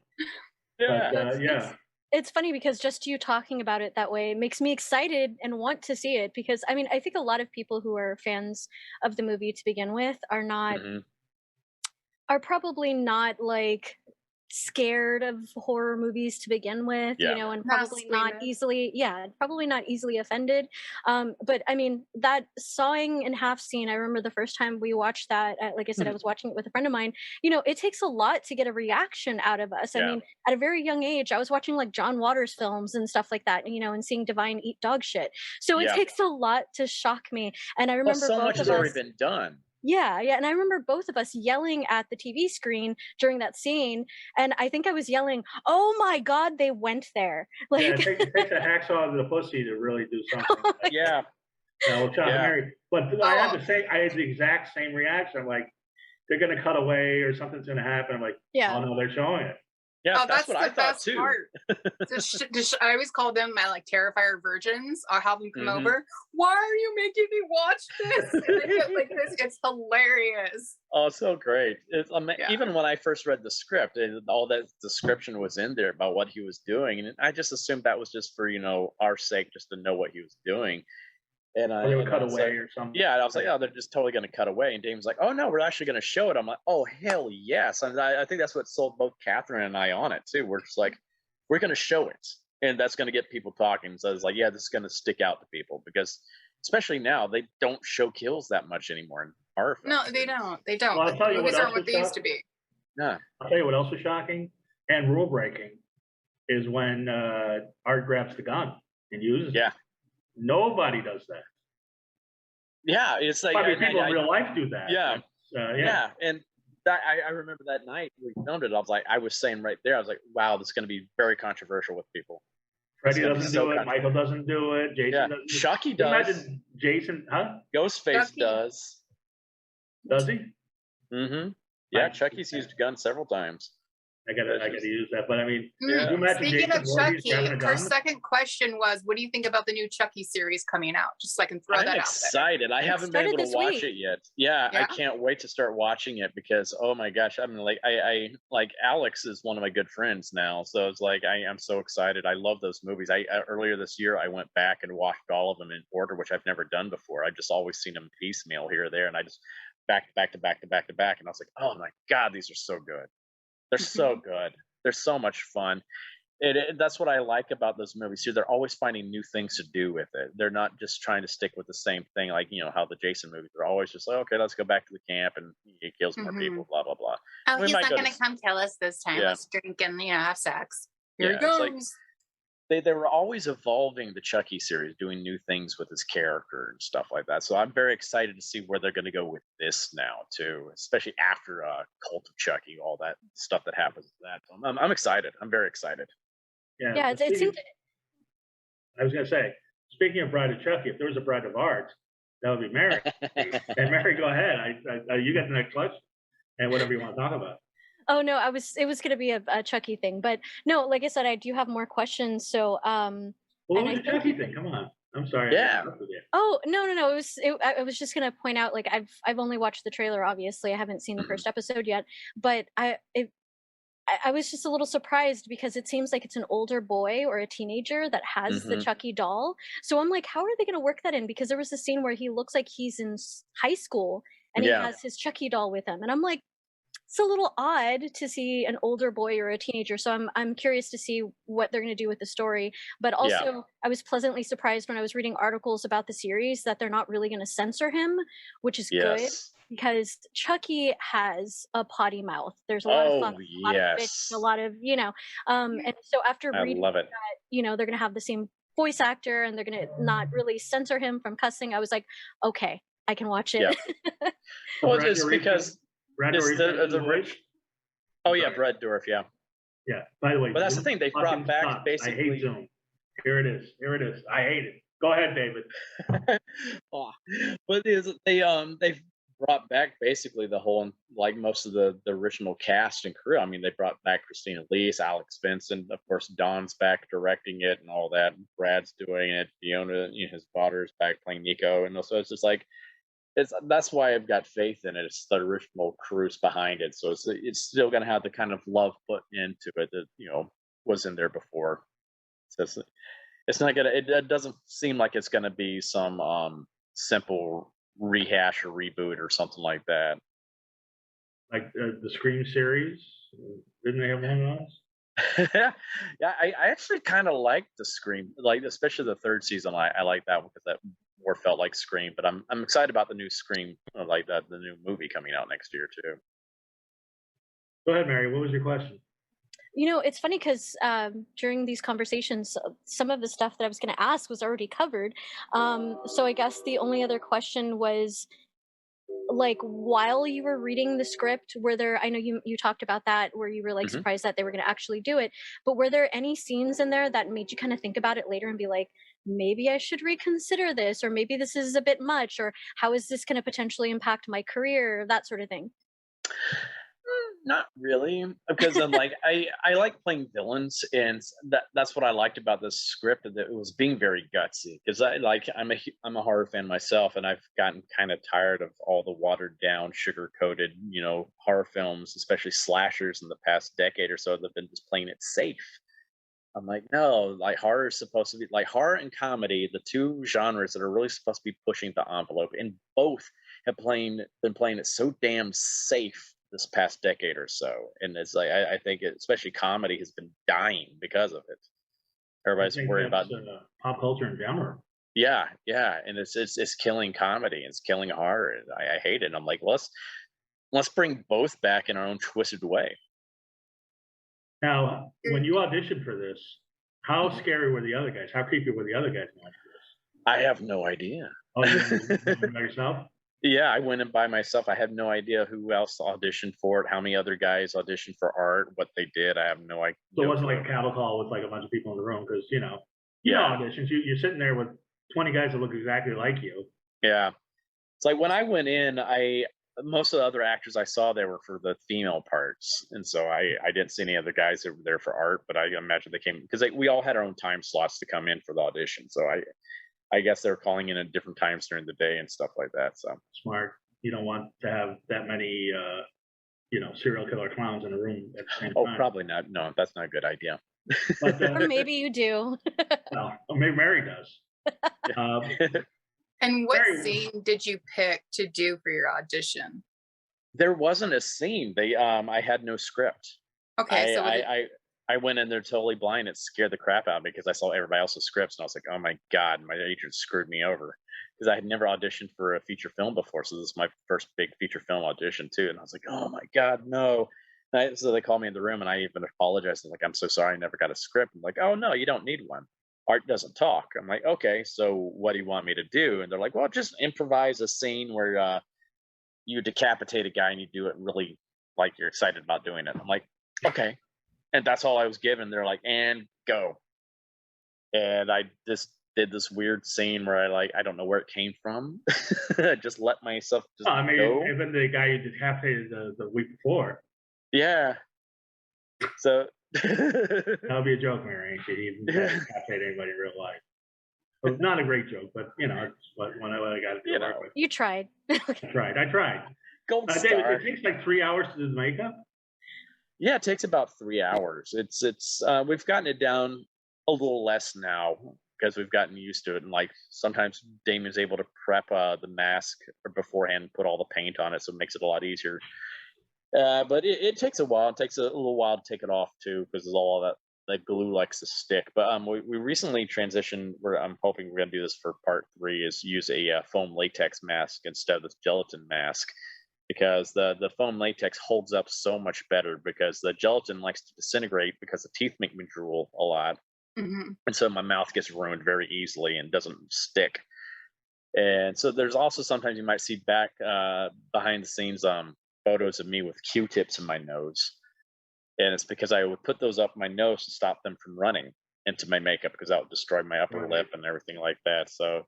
S3: It's funny because just you talking about it that way makes me excited and want to see it, because I mean, I think a lot of people who are fans of the movie to begin with are not are probably not like scared of horror movies to begin with, and probably not easily offended. But I mean, that sawing in half scene, I remember the first time we watched that, like I said, I was watching it with a friend of mine. It takes a lot to get a reaction out of us. I mean, at a very young age, I was watching like John Waters films and stuff like that, and seeing Divine eat dog shit. So it takes a lot to shock me. And I remember
S4: so much has already been done.
S3: Yeah, and I remember both of us yelling at the TV screen during that scene, and I think I was yelling, "Oh my God, they went there!" Like,
S1: yeah, it takes a hacksaw to the pussy to really do something.
S4: Yeah.
S1: No, Chuck and Mary. But I had the exact same reaction. I'm like, they're gonna cut away or something's gonna happen. I'm like, oh no, they're showing it.
S4: Yeah, that's what I thought too.
S2: I always call them my like Terrifier virgins. I'll have them come over. Why are you making me watch this? And like this, it's hilarious.
S4: Oh, so great! Even when I first read the script, all that description was in there about what he was doing, and I just assumed that was just for our sake, just to know what he was doing. And
S1: they would cut away or something.
S4: Yeah, I was like, oh, they're just totally going to cut away. And Damon's like, oh no, we're actually going to show it. I'm like, oh hell yes. And I think that's what sold both Catherine and I on it too. We're just like, we're going to show it, and that's going to get people talking. So it's like, yeah, this is going to stick out to people, because especially now they don't show kills that much anymore in horror films.
S2: No, they don't. They don't.
S1: Well, I'll tell you
S2: movies aren't what they used to be.
S4: Yeah.
S1: I'll tell you what else was shocking and rule breaking is when Art grabs the gun and uses it. Nobody does that.
S4: Yeah, it's like
S1: people in real life do that.
S4: Yeah, and I remember that night we filmed it. I was saying right there, I was like, wow, this is going to be very controversial with people.
S1: Freddie doesn't do it. Michael doesn't do it. Jason doesn't.
S4: Chucky does.
S1: Imagine Jason, huh?
S4: Ghostface
S2: Chucky
S4: does.
S1: Does he?
S4: Mm-hmm. Yeah, Chucky's used a gun several times.
S1: I gotta use that, but I mean,
S2: speaking of Chucky, her second question was, what do you think about the new Chucky series coming out? Just so I can throw that out there.
S4: I'm excited. I haven't been able to watch it yet. Yeah, I can't wait to start watching it, because oh my gosh, I mean, like I like Alex is one of my good friends now, so it's like I'm so excited. I love those movies. Earlier this year I went back and watched all of them in order, which I've never done before. I've just always seen them piecemeal here or there, and I just back to back, and I was like, oh my God, these are so good. They're so good. They're so much fun. That's what I like about those movies too. They're always finding new things to do with it. They're not just trying to stick with the same thing, like how the Jason movies. They're always just like, okay, let's go back to the camp and he kills more people, blah blah blah.
S2: Oh, he's not going to come kill us this time. Let's drink and have sex. Here he goes.
S4: They were always evolving the Chucky series, doing new things with his character and stuff like that. So I'm very excited to see where they're going to go with this now too, especially after Cult of Chucky, all that stuff that happens to that. I'm excited. I'm very excited.
S3: Yeah, it seems.
S1: I was going to say, speaking of Bride of Chucky, if there was a Bride of Art, that would be Mary. And Mary, go ahead. You got the next question, and whatever you want to talk about.
S3: Oh no, it was going to be a Chucky thing, but no, like I said, I do have more questions. So,
S1: what was the Chucky thing? Come on, I'm sorry.
S4: Yeah.
S3: Oh no. I was just going to point out, like I've only watched the trailer. Obviously, I haven't seen the first episode yet, but I was just a little surprised because it seems like it's an older boy or a teenager that has the Chucky doll. So I'm like, how are they going to work that in? Because there was a scene where he looks like he's in high school and he has his Chucky doll with him, and I'm like, it's a little odd to see an older boy or a teenager. So I'm curious to see what they're going to do with the story. But also, I was pleasantly surprised when I was reading articles about the series that they're not really going to censor him, which is good, because Chucky has a potty mouth. There's a lot of fun, a lot of bitch, a lot of and so after reading that, they're going to have the same voice actor and they're going to not really censor him from cussing. I was like, okay, I can watch it.
S4: Yeah. Well, it's because. Brad Dourif. Oh yeah, Brad Dourif. Yeah.
S1: By the way,
S4: but that's the thing, they brought back basically.
S1: I hate Zoom. Here it is. I hate it. Go ahead, David.
S4: But they've brought back basically the whole, like most of the original cast and crew. I mean, they brought back Christina Lees, Alex Vincent, of course, Don's back directing it and all that. Brad's doing it. Fiona, his daughter's back playing Nico, and so it's just like. That's why I've got faith in it. It's the original crew's behind it, so it's still going to have the kind of love put into it that was in there before. So it's not gonna. It doesn't seem like it's going to be some simple rehash or reboot or something like that.
S1: Like the Scream series, didn't they have one of those?
S4: Yeah, I actually kind of like the Scream, like especially the third season. I like that one because that more felt like Scream. But I'm excited about the new Scream, like the new movie coming out next year too.
S1: Go ahead, Mary. What was your question?
S3: It's funny because during these conversations, some of the stuff that I was going to ask was already covered. So I guess the only other question was, like while you were reading the script, were there, I know you talked about that where you were like surprised that they were going to actually do it, but were there any scenes in there that made you kind of think about it later and be like, maybe I should reconsider this, or maybe this is a bit much, or how is this going to potentially impact my career, that sort of thing?
S4: Not really, because I'm like I like playing villains, and that's what I liked about this script, that it was being very gutsy. Because I'm a horror fan myself, and I've gotten kind of tired of all the watered down, sugar coated, horror films, especially slashers in the past decade or so. They've been just playing it safe. I'm like, no, like horror is supposed to be like horror and comedy, the two genres that are really supposed to be pushing the envelope, and both have been playing it so damn safe this past decade or so. And it's like I think especially comedy has been dying because of it. Everybody's worried about
S1: pop culture in general.
S4: Yeah, and it's killing comedy, it's killing horror. I hate it. And I'm like, let's bring both back in our own twisted way.
S1: Now, when you auditioned for this, how scary were the other guys? How creepy were the other guys watching this?
S4: I have no idea.
S1: Oh, you went by yourself?
S4: Yeah, I went in by myself. I have no idea who else auditioned for it, how many other guys auditioned for art, what they did. I have no idea.
S1: So it wasn't like a cattle call with like a bunch of people in the room, because auditions, you're sitting there with 20 guys that look exactly like you.
S4: Yeah, it's like when I went in, most of the other actors I saw there were for the female parts, and so I didn't see any other guys that were there for art. But I imagine they came because we all had our own time slots to come in for the audition. So I guess they're calling in at different times during the day and stuff like that. So
S1: smart. You don't want to have that many, serial killer clowns in a room at the same time.
S4: Oh, probably not. No, that's not a good idea.
S3: But, or maybe you do.
S1: Well, maybe Mary does.
S2: And what scene did you pick to do for your audition?
S4: There wasn't a scene. I had no script.
S2: Okay,
S4: I went in there totally blind. It scared the crap out of me because I saw everybody else's scripts, and I was like, oh my God, my agent screwed me over. Because I had never auditioned for a feature film before. So this is my first big feature film audition too. And I was like, oh my God, no. So they called me in the room, and I even apologized. I'm like, I'm so sorry, I never got a script. I'm like, oh no, you don't need one. Art doesn't talk. I'm like, okay, so what do you want me to do? And they're like, well, just improvise a scene where you decapitate a guy and you do it really like you're excited about doing it. I'm like, okay. And that's all I was given. They're like, and go. And I just did this weird scene where I don't know where it came from. I just let myself just go.
S1: Even the guy you decapitated the week before.
S4: Yeah. So
S1: that'll be a joke, Mary. He didn't decapitate anybody in real life. Well, it's not a great joke, but it's what I got to do.
S3: You tried.
S1: I tried.
S4: Gold star.
S1: David, it takes like 3 hours to do the makeup.
S4: Yeah, it takes about 3 hours. It's we've gotten it down a little less now because we've gotten used to it. And like sometimes Damien's able to prep the mask beforehand and put all the paint on it, so it makes it a lot easier. But it takes a while. It takes a little while to take it off too, because there's all that like glue likes to stick. But we recently transitioned. I'm hoping we're gonna do this for part 3. Is use a foam latex mask instead of this gelatin mask, because the foam latex holds up so much better, because the gelatin likes to disintegrate because the teeth make me drool a lot.
S2: Mm-hmm.
S4: And so my mouth gets ruined very easily and doesn't stick. And so there's also sometimes you might see back behind the scenes photos of me with Q-tips in my nose. And it's because I would put those up my nose to stop them from running into my makeup, because that would destroy my upper lip and everything like that. So,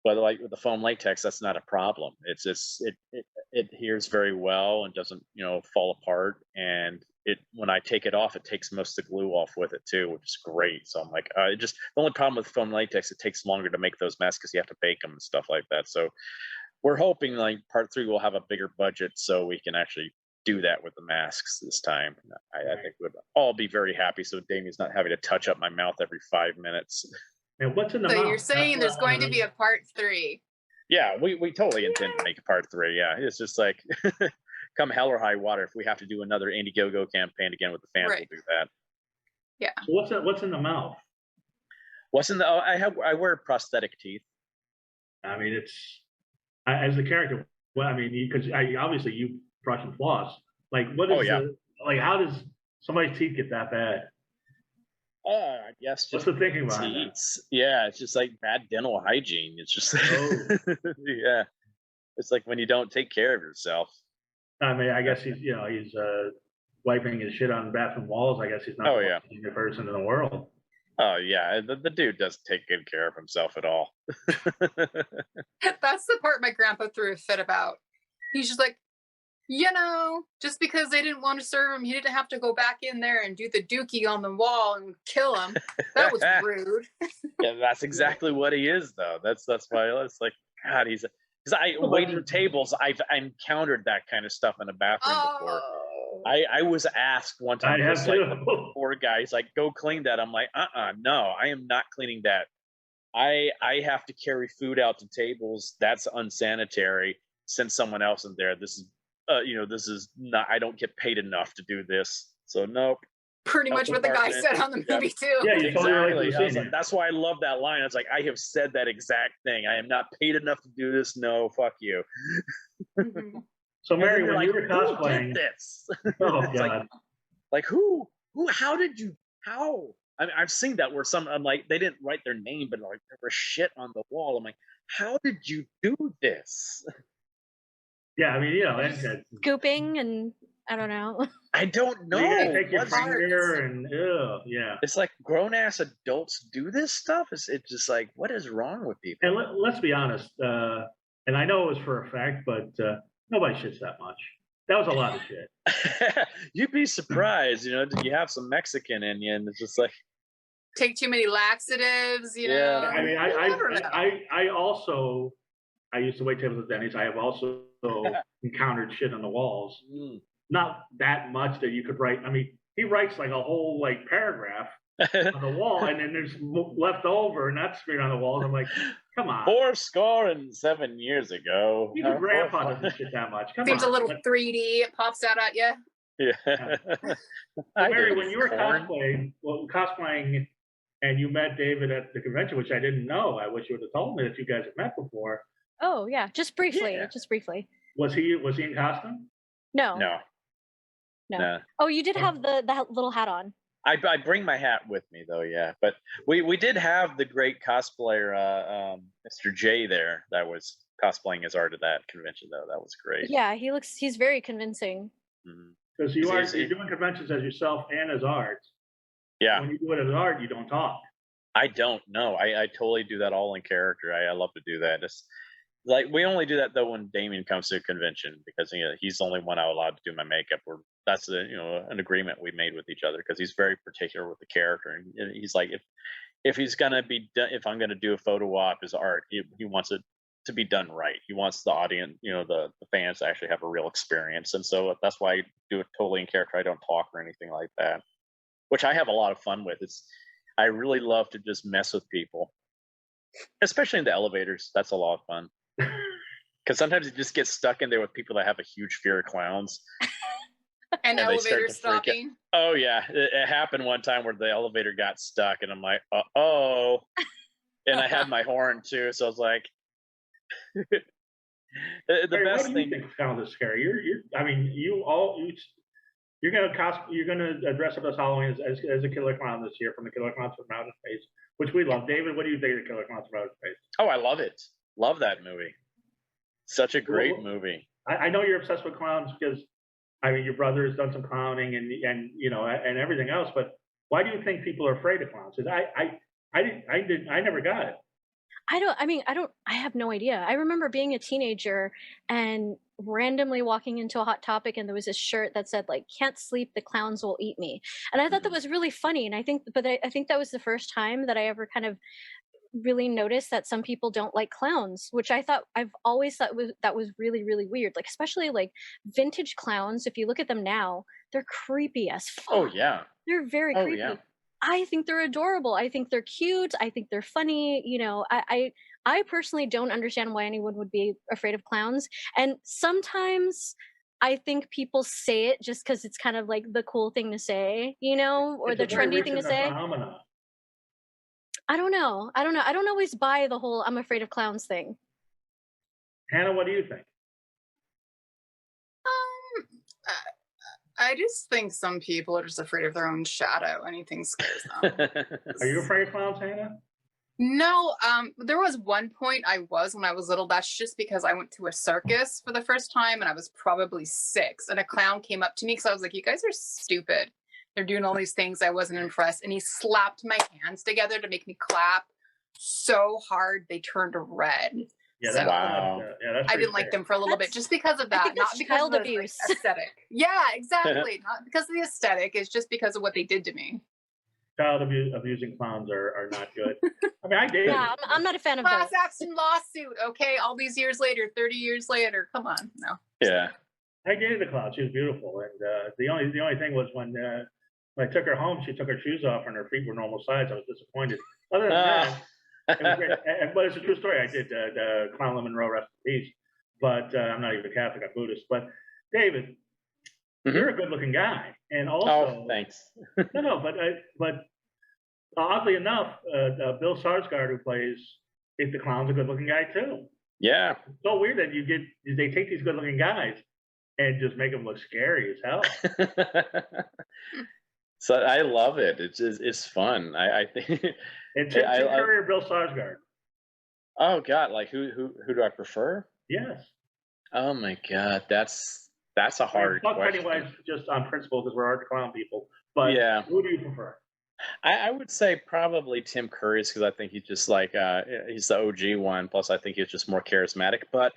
S4: but like with the foam latex, that's not a problem. It's just it adheres very well and doesn't fall apart. And when I take it off, it takes most of the glue off with it too, which is great. So I'm like, the only problem with foam latex, it takes longer to make those masks because you have to bake them and stuff like that. So we're hoping like part 3 will have a bigger budget so we can actually do that with the masks this time. I think we'd all be very happy. So Damien's not having to touch up my mouth every 5 minutes.
S1: And what's in the mouth?
S2: So you're saying there's going to be a part 3?
S4: Yeah, we totally intend to make a part 3. Yeah, it's just like come hell or high water. If we have to do another Indiegogo campaign again with the fans, we'll do that.
S2: Yeah.
S1: So what's in the mouth?
S4: What's in the? I wear prosthetic teeth.
S1: I mean, it's as the character. Well, I mean, because obviously you brush and floss. Like, what is how does somebody's teeth get that bad?
S4: I guess just
S1: what's the thinking behind that?
S4: Yeah, it's just like bad dental hygiene. It's just yeah. It's like when you don't take care of yourself.
S1: I mean, I guess he's wiping his shit on bathroom walls. I guess he's not the most senior person in the world.
S4: Oh yeah, the dude doesn't take good care of himself at all.
S2: That's the part my grandpa threw a fit about. He's just like, just because they didn't want to serve him, he didn't have to go back in there and do the dookie on the wall and kill him. That was rude.
S4: Yeah, that's exactly what he is, though. That's why it's like, God, because waiting tables. I've encountered that kind of stuff in a bathroom before. I was asked one time, just like the poor guy, he's like, go clean that. I'm like, no, I am not cleaning that. I have to carry food out to tables. That's unsanitary. Send someone else in there. This is, this is not, I don't get paid enough to do this. So nope.
S2: Pretty much what the guy said on the movie too.
S1: Yeah,
S4: exactly. That's why I love that line. It's like, I have said that exact thing. I am not paid enough to do this. No, fuck you.
S2: Mm-hmm.
S1: So Mary, when you were cosplaying,
S4: this?
S1: Oh god!
S4: Like who? How did you? How? I mean, I've seen that where I'm like, they didn't write their name, but like there was shit on the wall. I'm like, how did you do this?
S1: Yeah, I mean,
S3: scooping and I don't know.
S4: I don't know.
S1: You take your finger and yeah.
S4: It's like grown ass adults do this stuff. It's just like, what is wrong with people?
S1: And let's be honest. And I know it was for a fact, but nobody shits that much. That was a lot of shit.
S4: You'd be surprised, you have some Mexican in you, and it's just like
S2: take too many laxatives,
S1: Yeah, I mean, I used to wait tables at Denny's. I have also encountered shit on the walls. Not that much that you could write. I mean, he writes like a whole paragraph on the wall, and then there's left over, and that's smeared on the walls. I'm like, come on.
S4: 407 years ago.
S1: Even grandpa doesn't shit that much.
S2: Seems a little 3D. It pops out at you.
S4: Yeah.
S1: Mary, when you were cosplaying, and you met David at the convention, which I didn't know. I wish you would have told me that you guys had met before.
S3: Oh yeah, just briefly. Was he in costume? No. Oh, you did have the little hat on.
S4: I bring my hat with me though, yeah. But we did have the great cosplayer, Mr. J there, that was cosplaying as art at that convention though. That was great.
S3: Yeah, he's very convincing.
S1: Because you're doing conventions as yourself and as art.
S4: Yeah.
S1: When you do it as art, you don't talk.
S4: I don't know. I totally do that all in character. I love to do that. It's like we only do that though when Damien comes to a convention because he's the only one I'm allowed to do my makeup. That's an agreement we made with each other because he's very particular with the character, and he's like, if he's gonna be done, if I'm gonna do a photo op as art, he wants it to be done right. He wants the audience, the fans to actually have a real experience, and so that's why I do it totally in character. I don't talk or anything like that, which I have a lot of fun with. I really love to just mess with people, especially in the elevators. That's a lot of fun. Because sometimes you just get stuck in there with people that have a huge fear of clowns.
S2: And elevator stalking.
S4: Oh yeah, it happened one time where the elevator got stuck, and I'm like, oh, and I had my horn too, so I was like, the best thing. What do you think
S1: clowns is scary? You're gonna dress up as Halloween as a killer clown this year from the Killer Clowns from Outer Space, which we love. David, what do you think of the Killer Clowns from Outer Space?
S4: Oh, I love it. Love that movie. Such a great movie.
S1: I know you're obsessed with clowns because your brother has done some clowning and everything else. But why do you think people are afraid of clowns? Because I never got it.
S3: I have no idea. I remember being a teenager and randomly walking into a Hot Topic, and there was this shirt that said can't sleep, the clowns will eat me. And I thought that was really funny. And I think that was the first time that I ever kind of really noticed that some people don't like clowns, which I've always thought that was really, really weird. Especially vintage clowns. If you look at them now, they're creepy as fuck.
S4: Oh yeah.
S3: They're very creepy.
S4: Yeah.
S3: I think they're adorable. I think they're cute. I think they're funny. I personally don't understand why anyone would be afraid of clowns. And sometimes I think people say it just because it's kind of the cool thing to say, or the trendy thing to say.
S1: Phenomenon.
S3: I don't know. I don't always buy the whole I'm afraid of clowns thing.
S1: Hannah, what do you think?
S2: I just think some people are just afraid of their own shadow. Anything scares them.
S1: Are you afraid of clowns, Hannah?
S2: No, there was one point when I was little. That's just because I went to a circus for the first time and I was probably 6. And a clown came up to me because I was like, "You guys are stupid. They're doing all these things." I wasn't impressed. And he slapped my hands together to make me clap so hard they turned red.
S1: Yeah,
S2: so,
S4: wow.
S1: That's
S2: I didn't like them for a little bit just because of that. Not because
S3: child
S2: of
S3: abuse.
S2: the aesthetic. Yeah, exactly. Not because of the aesthetic. It's just because of what they did to me.
S1: Child abusing clowns are not good. I mean, I did.
S3: Yeah, I'm not a fan of
S2: Class
S3: those.
S2: action lawsuit. Okay, all these years later, 30 years later. Come on, no.
S4: Yeah.
S1: I dated the clown. She was beautiful, and the only thing was when I took her home, she took her shoes off and her feet were normal size. I was disappointed. Other than that, it was great. But it's a true story. I did the Clown Monroe, rest in peace. But I'm not even a Catholic. I'm Buddhist. But David, you're a good-looking guy, and also
S4: thanks.
S1: no, but oddly enough, Bill Skarsgård, who plays the clown's a good-looking guy too.
S4: Yeah.
S1: It's so weird that they take these good-looking guys and just make them look scary as hell.
S4: So I love it. It's fun. I think.
S1: And Tim Curry or Bill Skarsgård?
S4: Oh God, like who do I prefer?
S1: Yes.
S4: Oh my God, that's a hard question.
S1: Anyway, just on principle because we're art clown people. But
S4: yeah,
S1: who do you prefer?
S4: I would say probably Tim Curry's because I think he's just like he's the OG one. Plus, I think he's just more charismatic. But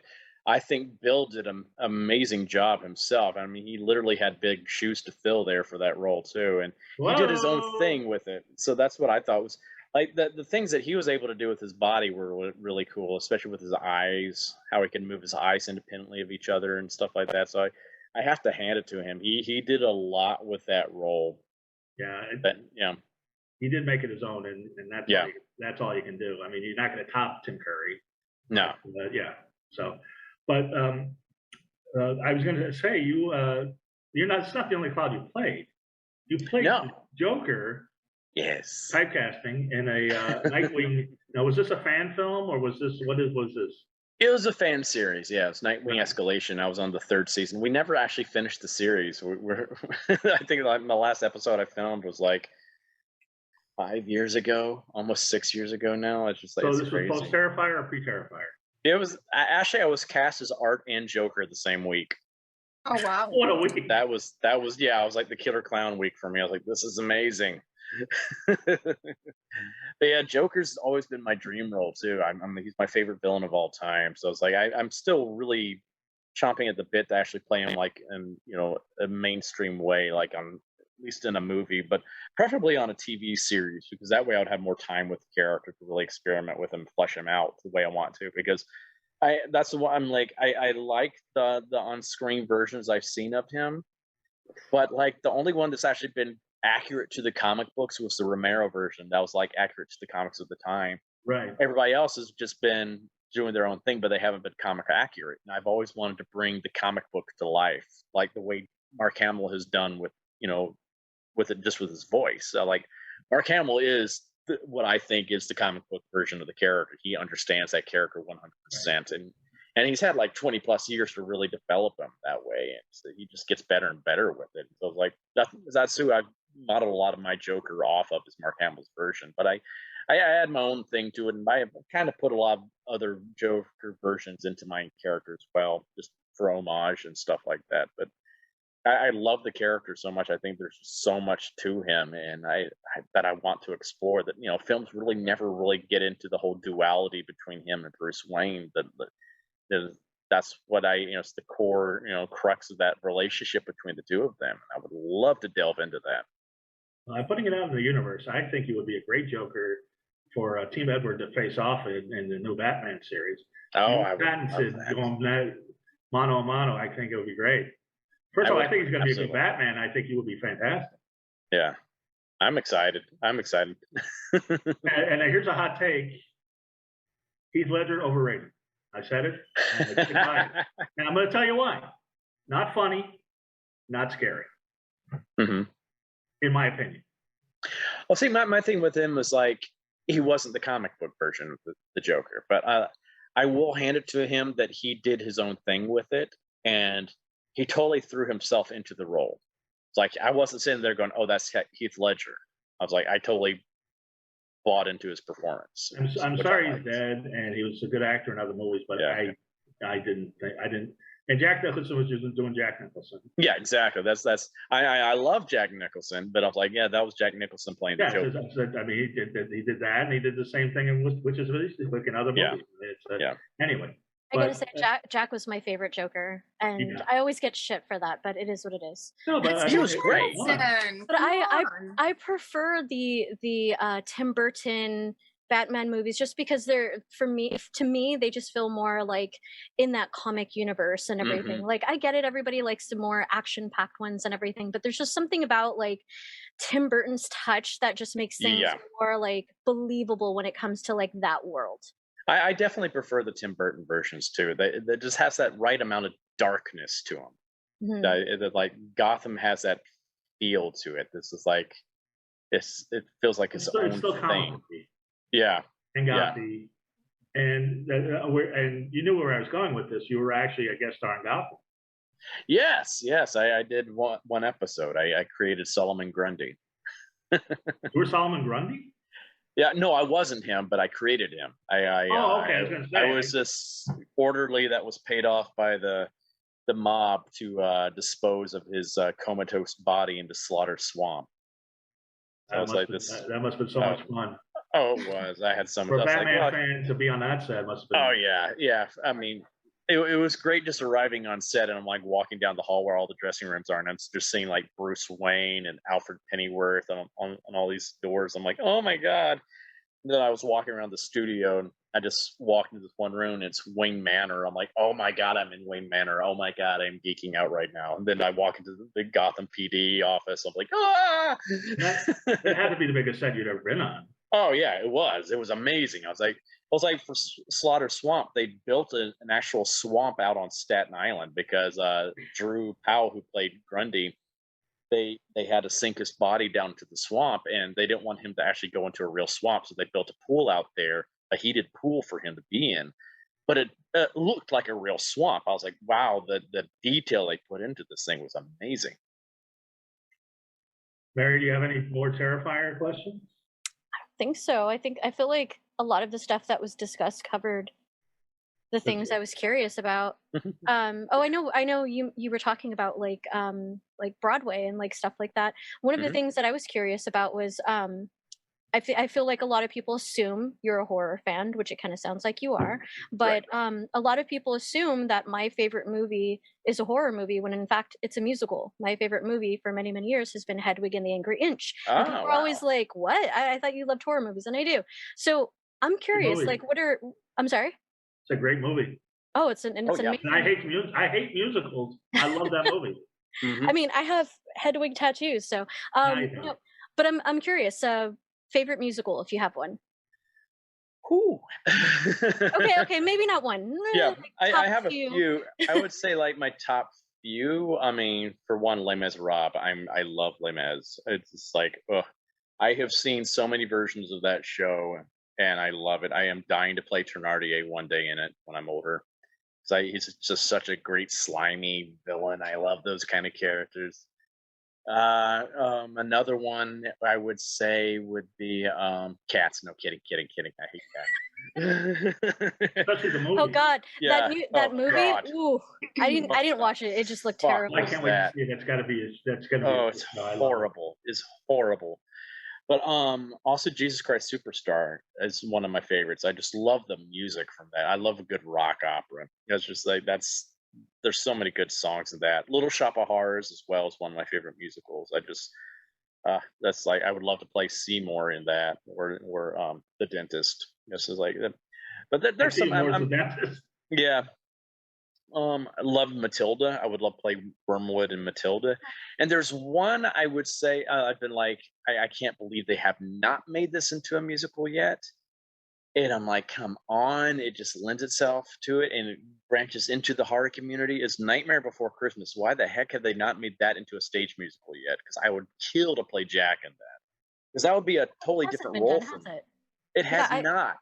S4: I think Bill did an amazing job himself. I mean, he literally had big shoes to fill there for that role too, and he did his own thing with it. So that's what I thought was like the things that he was able to do with his body were really cool, especially with his eyes, how he can move his eyes independently of each other and stuff like that. So I have to hand it to him. He did a lot with that role.
S1: Yeah.
S4: Yeah.
S1: He did make it his own, and that's all you can do. I mean, you're not going to top Tim Curry.
S4: No.
S1: Yeah. So, but I was going to say you're not. It's not the only clown you played. You played the Joker.
S4: Yes.
S1: Typecasting in a Nightwing. Now, was this a fan film or was this was this?
S4: It was a fan series. Yeah, it's Nightwing Escalation. I was on the 3rd season. We never actually finished the series. I think like my last episode I filmed was like 5 years ago, almost 6 years ago now. It's just like,
S1: so
S4: it's
S1: this
S4: crazy.
S1: Was post-Terrifier or pre-Terrifier?
S4: It was actually I was cast as Art and Joker the same week.
S2: Oh wow!
S1: What a week!
S4: That was yeah. I was like the killer clown week for me. I was like, this is amazing. But yeah, Joker's always been my dream role too. He's my favorite villain of all time. So it's like I'm still really chomping at the bit to actually play him like in a mainstream way, like on at least in a movie, but preferably on a TV series because that way I would have more time with the character to really experiment with him, flesh him out the way I want to. Because that's what I'm like. I like the on-screen versions I've seen of him, but like the only one that's actually been accurate to the comic books was the Romero version. That was like accurate to the comics at the time.
S1: Right.
S4: Everybody else has just been doing their own thing, but they haven't been comic accurate. And I've always wanted to bring the comic book to life, like the way Mark Hamill has done with with it just with his voice. So like Mark Hamill is what I think is the comic book version of the character. He understands that character 100%, and he's had like 20 plus years to really develop him that way, and so he just gets better and better with it. So like that's who I've modeled a lot of my Joker off of, is Mark Hamill's version. But I add my own thing to it, and I kind of put a lot of other Joker versions into my character as well, just for homage and stuff like that. But I love the character so much. I think there's just so much to him, and I want to explore that. Films really never really get into the whole duality between him and Bruce Wayne. That's what it's the core, crux of that relationship between the two of them. I would love to delve into that.
S1: I'm putting it out in the universe. I think you would be a great Joker for Team Edward to face off in the new Batman series.
S4: Oh, I would love that.
S1: Going mano a mano, I think it would be great. First of all, I think he's going to be a good Batman. I think he would be fantastic.
S4: Yeah, I'm excited. And
S1: here's a hot take: Heath Ledger overrated. I said it. And I'm going to tell you why. Not funny, not scary.
S4: Mm-hmm.
S1: In my opinion.
S4: Well, see, my thing with him was like he wasn't the comic book version of the Joker, but I will hand it to him that he did his own thing with it, and he totally threw himself into the role. It's like I wasn't sitting there going, "Oh, that's Heath Ledger." I was like, I totally bought into his performance.
S1: I'm sorry he's dead, and he was a good actor in other movies, but
S4: Yeah.
S1: I didn't. And Jack Nicholson was just doing Jack Nicholson.
S4: Yeah, exactly. I love Jack Nicholson, but I was like, yeah, that was Jack Nicholson playing the Joker.
S1: I mean, he did that, and he did the same thing in Witches of Eastwick, like in other movies. Anyway.
S3: I gotta say, Jack was my favorite Joker, and I always get shit for that, but it is what it is.
S1: No, but
S4: he was great.
S3: But I prefer the Tim Burton Batman movies just because to me they just feel more like in that comic universe and everything. Like I get it, everybody likes the more action-packed ones and everything, but there's just something about like Tim Burton's touch that just makes things more like believable when it comes to like that world.
S4: I definitely prefer the Tim Burton versions too. That just has that right amount of darkness to them. That like Gotham has that feel to it. This is like it feels like its own thing. Yeah,
S1: and Gotham, and you knew where I was going with this. You were actually a guest star in Gotham.
S4: Yes, I did one episode. I created Solomon Grundy.
S1: You were Solomon Grundy?
S4: Yeah, no, I wasn't him, but I created him.
S1: Okay. I was gonna say.
S4: I was this orderly that was paid off by the mob to dispose of his comatose body into Slaughter Swamp.
S1: That must have been so much fun.
S4: Oh, it was. I had some
S1: for a Batman fan to be on that set must have been.
S4: Oh yeah. I mean, it was great just arriving on set, and I'm like walking down the hall where all the dressing rooms are, and I'm just seeing like Bruce Wayne and Alfred Pennyworth on all these doors. I'm like, oh my god. And then I was walking around the studio, and I just walked into this one room, and it's Wayne Manor. I'm like, oh my god, I'm in Wayne Manor. Oh my god, I'm geeking out right now. And then I walk into the Gotham PD office. I'm like, ah!
S1: It had to be the biggest set you'd ever been on.
S4: Oh yeah, it was. It was amazing. I was like for Slaughter Swamp, they built an actual swamp out on Staten Island because Drew Powell, who played Grundy, they had to sink his body down to the swamp, and they didn't want him to actually go into a real swamp, so they built a pool out there, a heated pool for him to be in. But it looked like a real swamp. I was like, wow, the detail they put into this thing was amazing.
S1: Mary, do you have any more Terrifier questions?
S3: Think so. I feel like a lot of the stuff that was discussed covered the things I was curious about. I know you were talking about like Broadway and like stuff like that. One of the things that I was curious about was I feel like a lot of people assume you're a horror fan, which it kind of sounds like you are, but a lot of people assume that my favorite movie is a horror movie when in fact it's a musical. My favorite movie for many, many years has been Hedwig and the Angry Inch. And people are always like, what? I thought you loved horror movies, and I do. So I'm curious, like I'm sorry?
S1: It's a great movie.
S3: Oh, it's amazing.
S1: And I hate musicals. I love that movie.
S3: I mean, I have Hedwig tattoos, so but I'm curious, favorite musical, if you have one.
S4: Ooh.
S3: okay, maybe not one.
S4: Yeah, I have a few. I would say like my top few. I mean, for one, Les Miserables. I love Les Mis. It's just like, I have seen so many versions of that show, and I love it. I am dying to play Thénardier one day in it when I'm older. He's just such a great slimy villain. I love those kind of characters. Another one I would say would be Cats. No, kidding. I hate Cats.
S1: Especially the movie.
S3: Oh God,
S4: Yeah.
S3: that movie.
S4: God.
S3: Ooh, I didn't watch it. It just looked terrible.
S1: I can't wait to see it. That's gonna be.
S4: Oh, it's horrible. It's horrible. But also Jesus Christ Superstar is one of my favorites. I just love the music from that. I love a good rock opera. It's just like there's so many good songs in that. Little Shop of Horrors as well is one of my favorite musicals. I just that's like I would love to play Seymour in that or The Dentist. This is like, but there's some. Yeah. I love Matilda. I would love to play Wormwood and Matilda. And there's one I would say I've been like, I can't believe they have not made this into a musical yet. And I'm like, come on, it just lends itself to it and it branches into the horror community. Is Nightmare Before Christmas. Why the heck have they not made that into a stage musical yet? Because I would kill to play Jack in that. Because that would be a totally different role for me. It has not.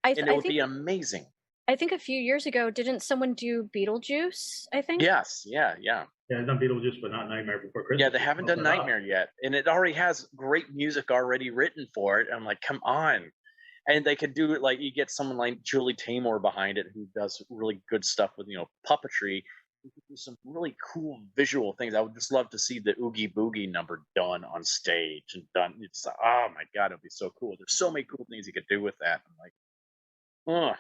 S4: And it would be amazing.
S3: I think a few years ago, didn't someone do Beetlejuice, I think?
S4: Yes, yeah.
S1: Yeah, they've done Beetlejuice, but not Nightmare Before Christmas.
S4: Yeah, they haven't done Nightmare yet, and it already has great music already written for it. I'm like, come on. And they could do it like you get someone like Julie Taymor behind it who does really good stuff with, puppetry. You could do some really cool visual things. I would just love to see the Oogie Boogie number done on stage and done. It's like, oh my God, it'd be so cool. There's so many cool things you could do with that. I'm like, oh.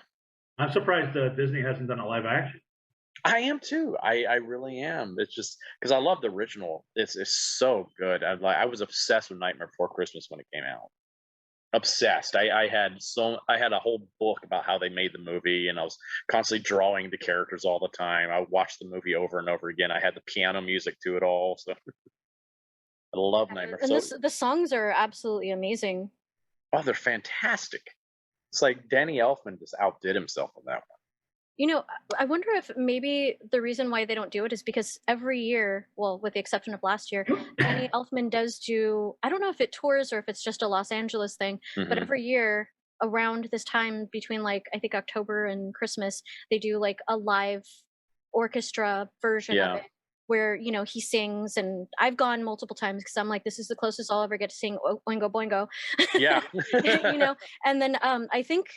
S1: I'm surprised Disney hasn't done a live action.
S4: I am too. I really am. It's just because I love the original. It's so good. I was obsessed with Nightmare Before Christmas when it came out. Obsessed. I had a whole book about how they made the movie, and I was constantly drawing the characters all the time. I watched the movie over and over again. I had the piano music to it all. So I love Nightmare.
S3: And the songs are absolutely amazing.
S4: Oh, they're fantastic. It's like Danny Elfman just outdid himself on that one.
S3: I wonder if maybe the reason why they don't do it is because every year, well, with the exception of last year, Danny Elfman does do, I don't know if it tours or if it's just a Los Angeles thing, but every year around this time between I think October and Christmas, they do like a live orchestra version of it where, he sings, and I've gone multiple times because I'm like, this is the closest I'll ever get to sing Oingo Boingo.
S4: Yeah.
S3: And then I think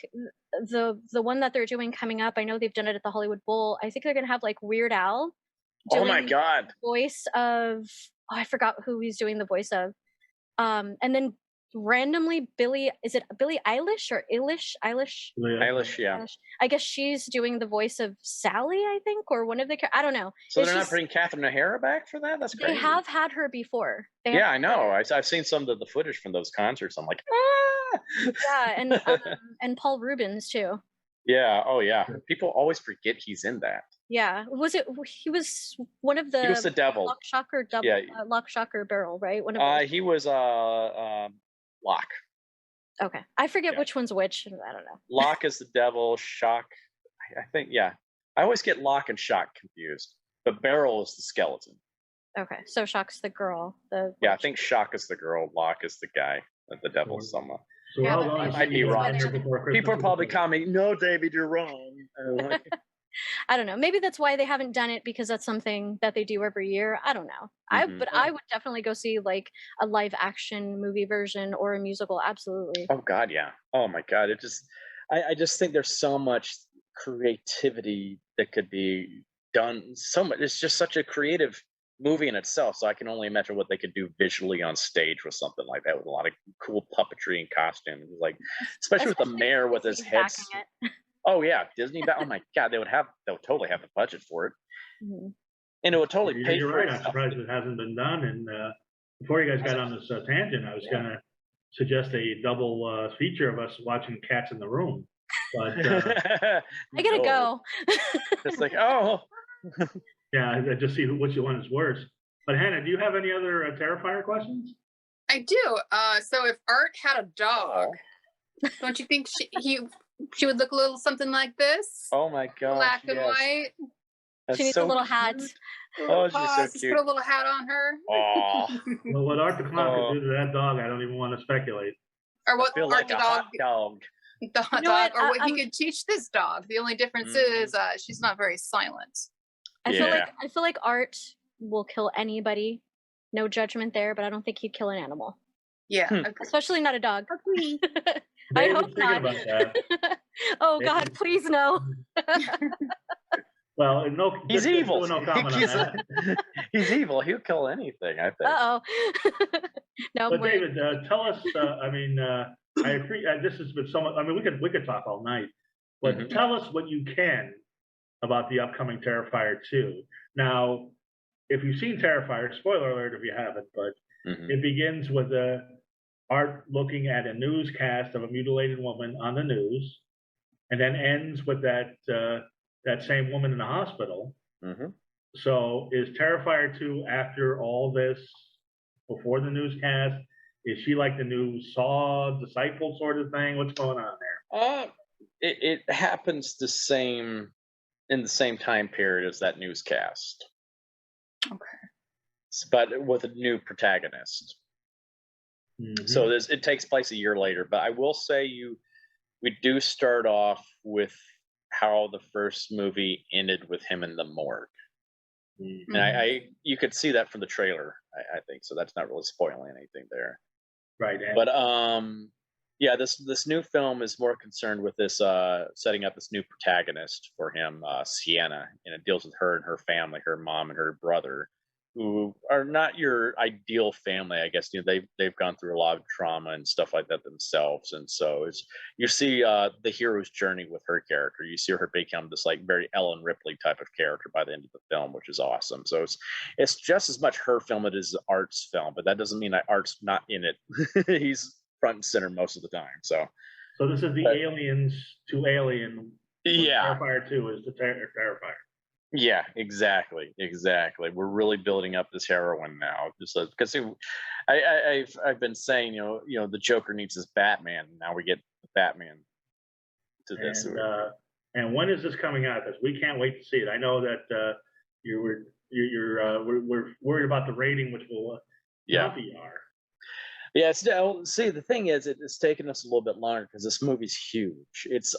S3: the one that they're doing coming up, I know they've done it at the Hollywood Bowl. I think they're going to have like Weird Al doing
S4: oh my God.
S3: the voice of, I forgot who he's doing the voice of. And then randomly is it Billie Eilish or Eilish?
S4: Eilish, yeah.
S3: Eilish. I guess she's doing the voice of Sally, I think, or one of the, I don't know.
S4: So they're not bringing Catherine O'Hara back for that? That's crazy.
S3: They have had her before.
S4: Yeah, I know. I've seen some of the footage from those concerts. I'm like,
S3: Yeah, and Paul Rubens too.
S4: Yeah. Oh, yeah. People always forget he's in that.
S3: Yeah. He was one of the.
S4: He was the devil.
S3: Lock, Shocker, Lock, Shocker, Barrel, right? One of
S4: he was Locke.
S3: Okay, I forget which one's which. I don't know.
S4: Locke is the devil. Shock, I think. Yeah, I always get Locke and Shock confused. But Barrel is the skeleton.
S3: Okay, so Shock's the girl.
S4: I think Shock is the girl. Locke is the guy. The devil is someone.
S1: So
S4: I might be wrong. People are probably commenting, "No, David, you're wrong."
S3: I don't know. Maybe that's why they haven't done it, because that's something that they do every year. I don't know. But I would definitely go see like a live action movie version or a musical. Absolutely.
S4: Oh God, yeah. Oh my God. I just think there's so much creativity that could be done. So much. It's just such a creative movie in itself. So I can only imagine what they could do visually on stage with something like that, with a lot of cool puppetry and costumes, like especially with the mayor with his head. Oh yeah, Disney. Oh my God, they would totally have the budget for it, and it would totally pay
S1: you're
S4: for
S1: right.
S4: it.
S1: I'm surprised it hasn't been done. And before you guys got on this tangent, I was going to suggest a double feature of us watching Cats in the Room. But
S3: I gotta go.
S4: It's like, oh,
S1: yeah, I just see which one is worse. But Hannah, do you have any other Terrifier questions?
S2: I do. So if Art had a dog, don't you think she would look a little something like this?
S4: Oh my God!
S2: Black and white.
S3: That's she needs a little hat.
S4: Oh, she's so
S2: just
S4: cute.
S2: Put a little hat on her.
S4: Oh.
S1: Well, what Art the Clown could do to that dog, I don't even want to speculate.
S2: Or what
S4: I feel
S2: Art
S4: like
S2: the
S4: a
S2: dog.
S4: hot dog.
S2: The hot dog, or what he could teach this dog. The only difference is she's not very silent.
S3: I feel like Art will kill anybody. No judgment there, but I don't think he'd kill an animal.
S2: Yeah,
S3: especially not a dog.
S1: I
S3: hope not. Oh God, please no.
S1: Well, no.
S4: He's evil.
S1: No comment on that.
S4: He's evil. He'll kill anything, I think.
S3: No.
S1: But David, tell us. I agree. This has been somewhat. I mean, we could talk all night, but tell us what you can about the upcoming Terrifier 2. Now, if you've seen Terrifier, spoiler alert if you haven't, but it begins with Art looking at a newscast of a mutilated woman on the news, and then ends with that same woman in the hospital. So is Terrifier 2 after all this, before the newscast? Is she like the new Saw disciple sort of thing? What's going on there?
S4: It happens in the same time period as that newscast.
S2: Okay.
S4: But with a new protagonist. So it takes place a year later. But I will say we do start off with how the first movie ended with him in the morgue. And I you could see that from the trailer, I think, so that's not really spoiling anything there.
S1: Right.
S4: But yeah, this new film is more concerned with this setting up this new protagonist for him, Sienna, and it deals with her and her family, her mom and her brother, who are not your ideal family, I guess. You know, they've gone through a lot of trauma and stuff like that themselves, and so it's you see the hero's journey with her character. You see her become this like very Ellen Ripley type of character by the end of the film, which is awesome. So it's just as much her film as it is Art's film, but that doesn't mean that Art's not in it. He's front and center most of the time. So
S1: this is the Aliens to Alien.
S4: Yeah.
S1: Terrifier 2 is the Terrifier.
S4: Yeah, exactly. We're really building up this heroine now, just because I've been saying, you know, the Joker needs his Batman. Now we get the Batman to this.
S1: And when is this coming out? Because we can't wait to see it. I know that we're worried about the rating, which will not be R.
S4: Yeah, see, the thing is, it's taken us a little bit longer because this movie's huge. It's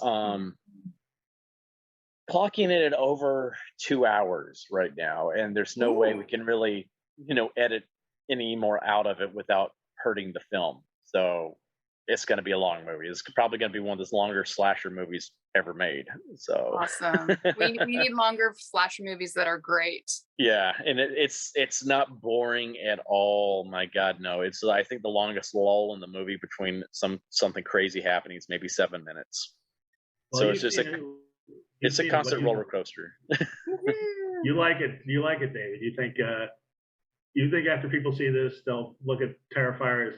S4: clocking it at over 2 hours right now, and there's no way we can really, edit any more out of it without hurting the film. So it's going to be a long movie. It's probably going to be one of those longer slasher movies ever made. So
S2: awesome. we need longer slasher movies that are great.
S4: Yeah, and it's not boring at all. My God, no. It's I think the longest lull in the movie between something crazy happening is maybe 7 minutes.
S1: Well,
S4: so it's just it's a constant roller coaster.
S1: You like it? Do you like it, David? You think after people see this, they'll look at Terrifier as,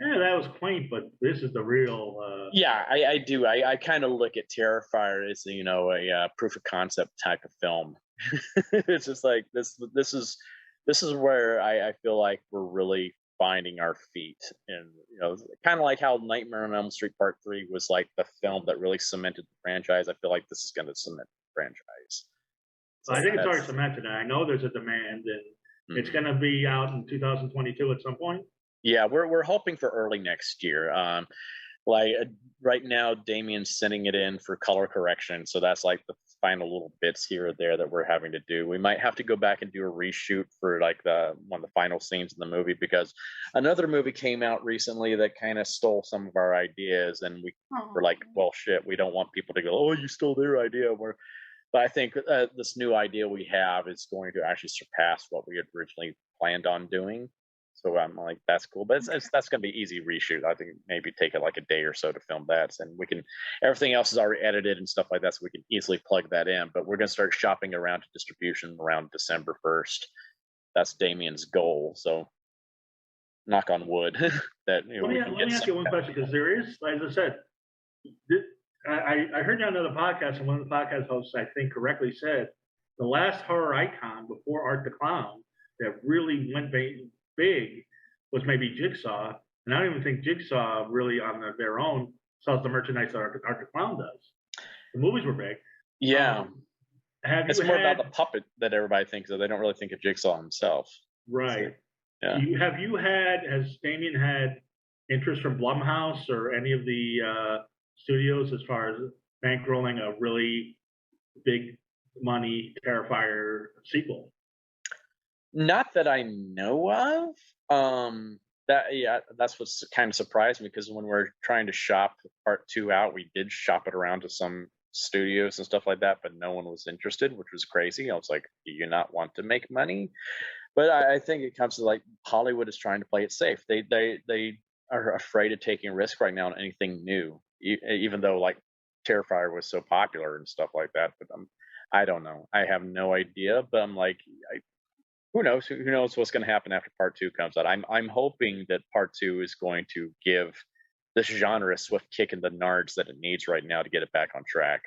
S1: that was quaint, but this is the real.
S4: Yeah, I do. I kind of look at Terrifier as a proof of concept type of film. It's just like this is where I feel like we're really finding our feet, and kind of like how Nightmare on Elm Street Part 3 was like the film that really cemented the franchise. I feel like this is going to cement the franchise.
S1: So I think it's already cemented, and I know there's a demand, and it's going to be out in 2022 at some point.
S4: Yeah, we're hoping for early next year. Like right now, Damien's sending it in for color correction, so that's like the final little bits here or there that we're having to do. We might have to go back and do a reshoot for like one of the final scenes in the movie, because another movie came out recently that kind of stole some of our ideas, and we're like, well, shit, we don't want people to go, oh, you stole their idea. But I think this new idea we have is going to actually surpass what we had originally planned on doing. So I'm like, that's cool, but that's going to be easy reshoot. I think maybe take it like a day or so to film that, and everything else is already edited and stuff like that, so we can easily plug that in. But we're going to start shopping around to distribution around December 1st. That's Damien's goal. So knock on wood that
S1: let me ask you one question, because there is, as I said, I heard you on another podcast, and one of the podcast hosts, I think, correctly said the last horror icon before Art the Clown that really went big was maybe Jigsaw, and I don't even think Jigsaw really on their own sells the merchandise that Art the Clown does. The movies were big.
S4: Yeah. It's more about the puppet that everybody thinks of. They don't really think of Jigsaw himself.
S1: Right.
S4: So, yeah.
S1: Has Damien had interest from Blumhouse or any of the studios as far as bankrolling a really big money Terrifier sequel?
S4: Not that I know of. That's what's kind of surprised me, because when we're trying to shop Part 2 out, we did shop it around to some studios and stuff like that, but no one was interested, which was crazy. I was like, do you not want to make money? But I think it comes to like Hollywood is trying to play it safe. They are afraid of taking a risk right now on anything new, even though like Terrifier was so popular and stuff like that. But I don't know. I have no idea. But I'm like, who knows? Who knows what's going to happen after Part 2 comes out? I'm hoping that Part 2 is going to give this genre a swift kick in the nards that it needs right now to get it back on track.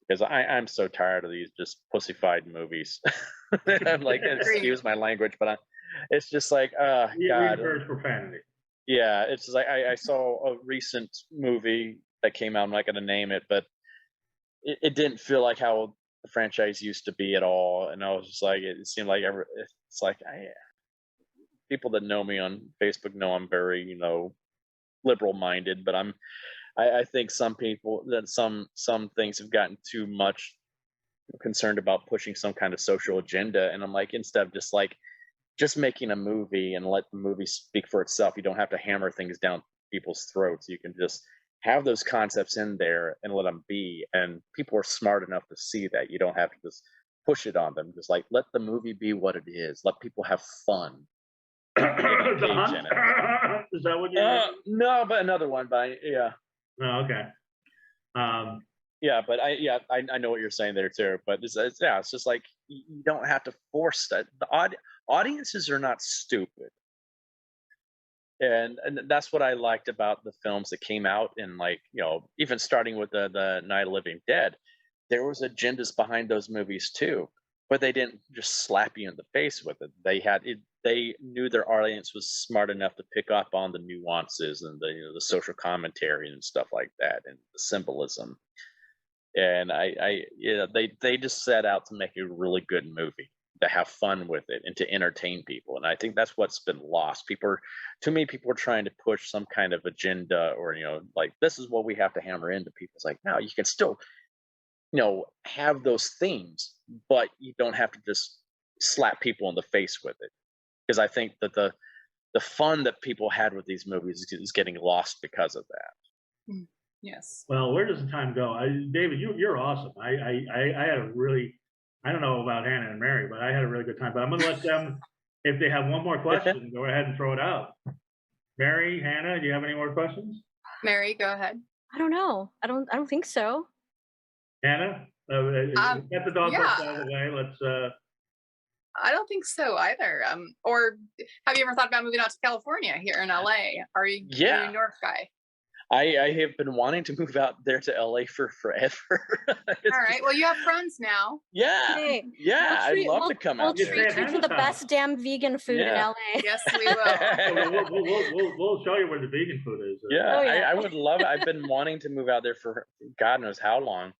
S4: Because I'm so tired of these just pussified movies. I'm like, excuse my language, but it's just like, God.
S1: Profanity.
S4: Yeah, it's just like I saw a recent movie that came out. I'm not going to name it, but it didn't feel like how the franchise used to be at all, and I was just like, it seemed like it's like people that know me on Facebook know I'm very liberal minded, but I think some people that some things have gotten too much concerned about pushing some kind of social agenda, and I'm like, instead of just making a movie and let the movie speak for itself, you don't have to hammer things down people's throats. You can just have those concepts in there and let them be, and people are smart enough to see that. You don't have to just push it on them. Just like, let the movie be what it is. Let people have fun.
S1: The Hunt? Is that what you
S4: no, but another one by
S1: Oh, okay.
S4: Yeah, but I know what you're saying there too. But it's just like, you don't have to force that. The audiences are not stupid, and that's what I liked about the films that came out in, like, even starting with the Night of the Living Dead. There was agendas behind those movies too, but they didn't just slap you in the face with it. They knew their audience was smart enough to pick up on the nuances and the social commentary and stuff like that, and the symbolism. And they just set out to make a really good movie, to have fun with it and to entertain people. And I think that's what's been lost. Too many people are trying to push some kind of agenda, or like, this is what we have to hammer into people. It's like, no, you can still have those themes, but you don't have to just slap people in the face with it. Because I think that the fun that people had with these movies is getting lost because of that.
S2: Yes.
S1: Well, where does the time go? David, you're awesome. I had a really, I don't know about Hannah and Mary, but I had a really good time. But I'm going to let them, if they have one more question, go ahead and throw it out. Mary, Hannah, do you have any more questions?
S2: Mary, go ahead.
S3: I don't know. I don't think so.
S1: Hannah, get the dog out of the way. Let's.
S2: I don't think so either. Or have you ever thought about moving out to California here in LA? Are you a New York guy?
S4: I have been wanting to move out there to LA for forever.
S2: All right. Well, you have friends now.
S4: Yeah.
S3: Hey,
S4: I'd love to come out.
S3: We'll treat you to the best damn vegan food in LA.
S2: Yes, we will.
S1: We'll show you where the vegan food is.
S4: Yeah, oh, yeah. I would love it. I've been wanting to move out there for God knows how long.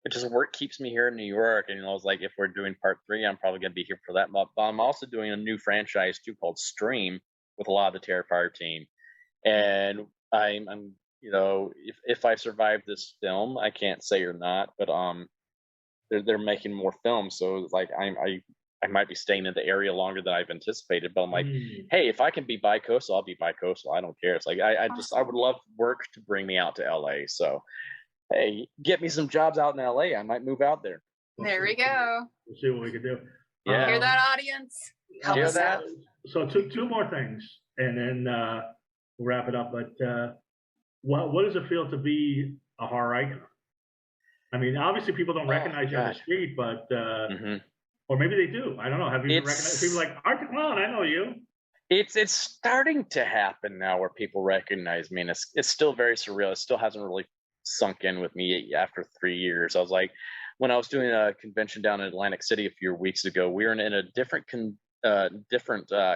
S4: It just work keeps me here in New York, and I was like, if we're doing part 3, I'm probably gonna be here for that. But I'm also doing a new franchise too called Stream with a lot of the Terrifier team, and I'm if I survive this film, I can't say or not, but they're making more films, so like I might be staying in the area longer than I've anticipated. But I'm like, hey, if I can be bi-coastal, I'll be bi-coastal. I don't care. It's like I would love work to bring me out to LA. So hey, get me some jobs out in LA. I might move out there.
S2: There we go.
S1: We'll see what we can do.
S4: Yeah.
S2: Hear that, audience?
S4: Hear that?
S1: So two more things, and then we'll wrap it up. But what does it feel to be a horror icon? I mean, obviously people don't recognize you on the street, but or maybe they do. I don't know. Have you been recognized? People like Art the Clown? I know you.
S4: It's starting to happen now, where people recognize me, and it's still very surreal. It still hasn't really sunk in with me after 3 years. I was like, when I was doing a convention down in Atlantic City a few weeks ago, we were in a different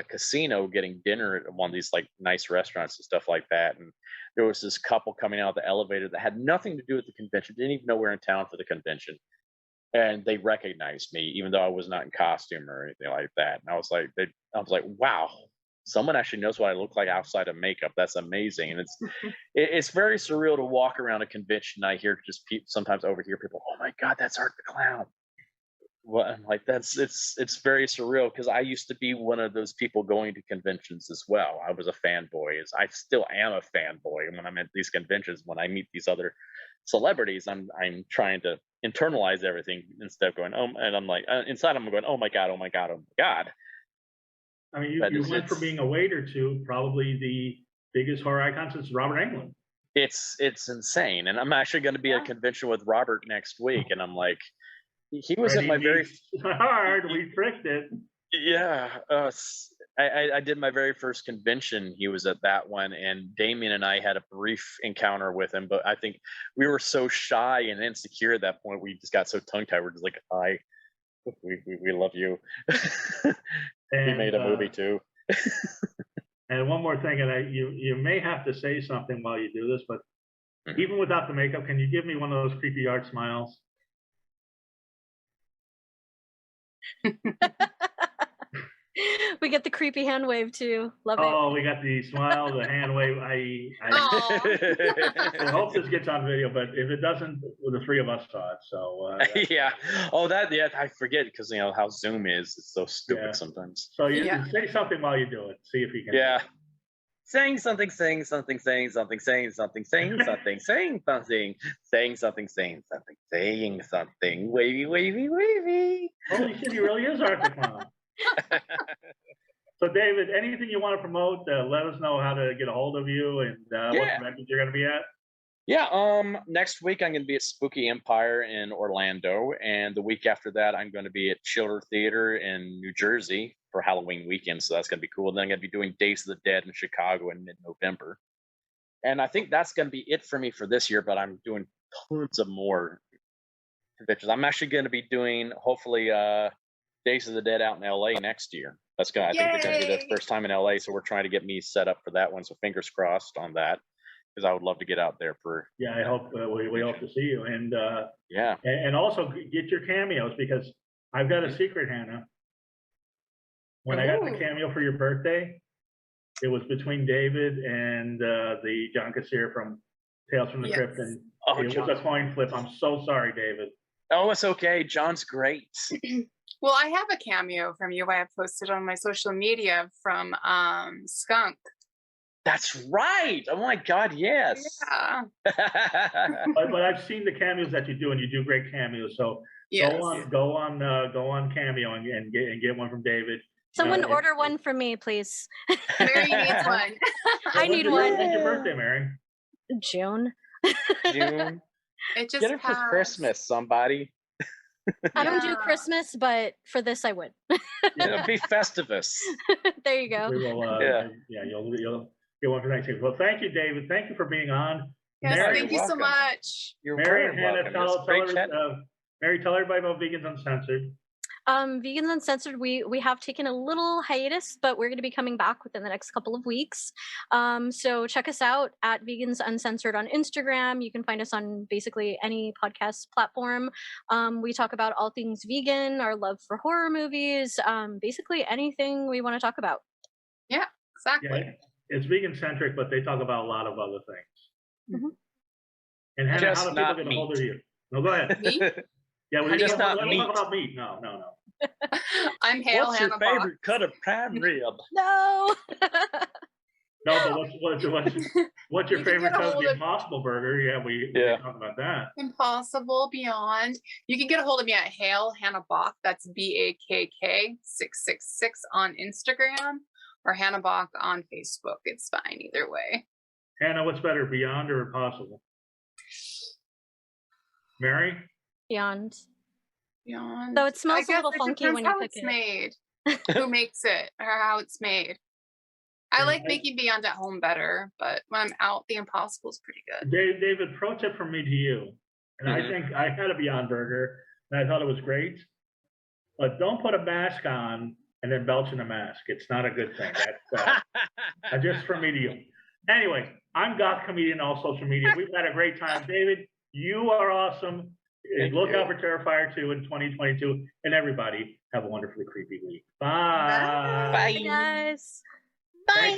S4: casino getting dinner at one of these like nice restaurants and stuff like that, and there was this couple coming out of the elevator that had nothing to do with the convention, didn't even know we were in town for the convention, and they recognized me even though I was not in costume or anything like that. And I was like, wow, someone actually knows what I look like outside of makeup. That's amazing. And it's very surreal to walk around a convention. I hear sometimes overhear people, oh my God, that's Art the Clown. Well, I'm like, it's very surreal, because I used to be one of those people going to conventions as well. I was a fanboy. I still am a fanboy. And when I'm at these conventions, when I meet these other celebrities, I'm trying to internalize everything instead of going, and I'm like, inside I'm going, oh my God, oh my God, oh my God.
S1: I mean, you went from being a waiter to probably the biggest horror icon since Robert Englund.
S4: It's insane. And I'm actually going to be at a convention with Robert next week, and I'm like, he was at my very
S1: hard. We tricked it.
S4: Yeah, I did my very first convention. He was at that one, and Damien and I had a brief encounter with him. But I think we were so shy and insecure at that point. We just got so tongue tied. We're just like, "Hi, we love you." And, he made a movie too.
S1: And one more thing, and you may have to say something while you do this, but even without the makeup, can you give me one of those creepy art smiles?
S3: We get the creepy hand wave too. Love it.
S1: Oh, we got the smile, the hand wave. I hope this gets on video, but if it doesn't, well, the three of us saw it. So
S4: yeah. Oh, I forget because how Zoom is. It's so stupid sometimes.
S1: So you say something while you do it. See if you can.
S4: Yeah. Saying something, saying something, saying something, saying something, saying something, saying something, saying something, saying something, saying something, wavy, wavy, wavy.
S1: Holy shit, he really is Arctic Clown. So, David, anything you want to promote, let us know how to get a hold of you and what conventions you're going to be at.
S4: Yeah, next week I'm going to be at Spooky Empire in Orlando, and the week after that I'm going to be at Chiller Theater in New Jersey for Halloween weekend, so that's going to be cool. And then I'm going to be doing Days of the Dead in Chicago in mid-November. And I think that's going to be it for me for this year, but I'm doing tons of more conventions. I'm actually going to be doing, hopefully, Days of the Dead out in LA next year. I think they're going to do their first time in LA, so we're trying to get me set up for that one, so fingers crossed on that. Because I would love to get out there for.
S1: Yeah, I hope we hope to see you, and
S4: yeah,
S1: and also get your cameos, because I've got a secret, Hannah. When I got the cameo for your birthday, it was between David and the John Kassir from Tales from the Crypt, and it was a coin flip. I'm so sorry, David.
S4: Oh, it's okay. John's great.
S2: Well, I have a cameo from you. I have posted on my social media from Skunk.
S4: That's right. Oh my God, yes.
S2: Yeah.
S1: but I've seen the cameos that you do, and you do great cameos. So go on Cameo and get one from David.
S3: Someone order one for me, please.
S2: Mary needs one.
S3: I need one.
S1: When's your birthday, Mary?
S3: June.
S4: June.
S2: It just
S4: get it for Christmas, somebody.
S3: I don't do Christmas, but for this I would.
S4: It'll be Festivus.
S3: There you go.
S1: We will, you'll get one for next year. Well, thank you, David. Thank you for being on.
S2: Yes,
S1: Mary,
S2: thank you so much.
S4: You're
S1: Mary
S4: very
S1: and Hannah,
S4: welcome.
S1: Mary, tell everybody about Vegans Uncensored.
S3: Vegans Uncensored, we have taken a little hiatus, but we're going to be coming back within the next couple of weeks. So check us out at Vegans Uncensored on Instagram. You can find us on basically any podcast platform. We talk about all things vegan, our love for horror movies, basically anything we want to talk about.
S2: Yeah, exactly.
S1: Yeah, it's vegan centric, but they talk about a lot of other things.
S3: Mm-hmm.
S1: And Hannah,
S4: just
S1: how do people get a hold of you? No, go ahead. Yeah, we
S4: just not
S1: talk
S4: meat.
S1: about meat. No.
S2: I'm Hale.
S4: What's your
S2: Hannah
S4: favorite cut of prime rib?
S3: No.
S1: No, but what's your favorite cut of the Impossible Burger? Yeah, we talk about that.
S2: Impossible Beyond. You can get a hold of me at Hale Hannah Bakk. That's BAKK 666 on Instagram, or Hannah Bakk on Facebook. It's fine either way.
S1: Hannah, what's better, Beyond or Impossible? Mary?
S3: Beyond.
S2: Though
S3: it smells a little funky when you cook it.
S2: Made. Who makes it or how it's made. I like making Beyond at home better, but when I'm out, the Impossible is pretty good.
S1: David, pro tip from me to you. And I think I had a Beyond Burger, and I thought it was great. But don't put a mask on and then belch in a mask. It's not a good thing. That's just from me to you. Anyway, I'm Goth Comedian on all social media. We've had a great time. David, you are awesome. And look out for Terrifier 2 in 2022. And everybody, have a wonderfully creepy week. Bye.
S3: Bye, guys. Bye.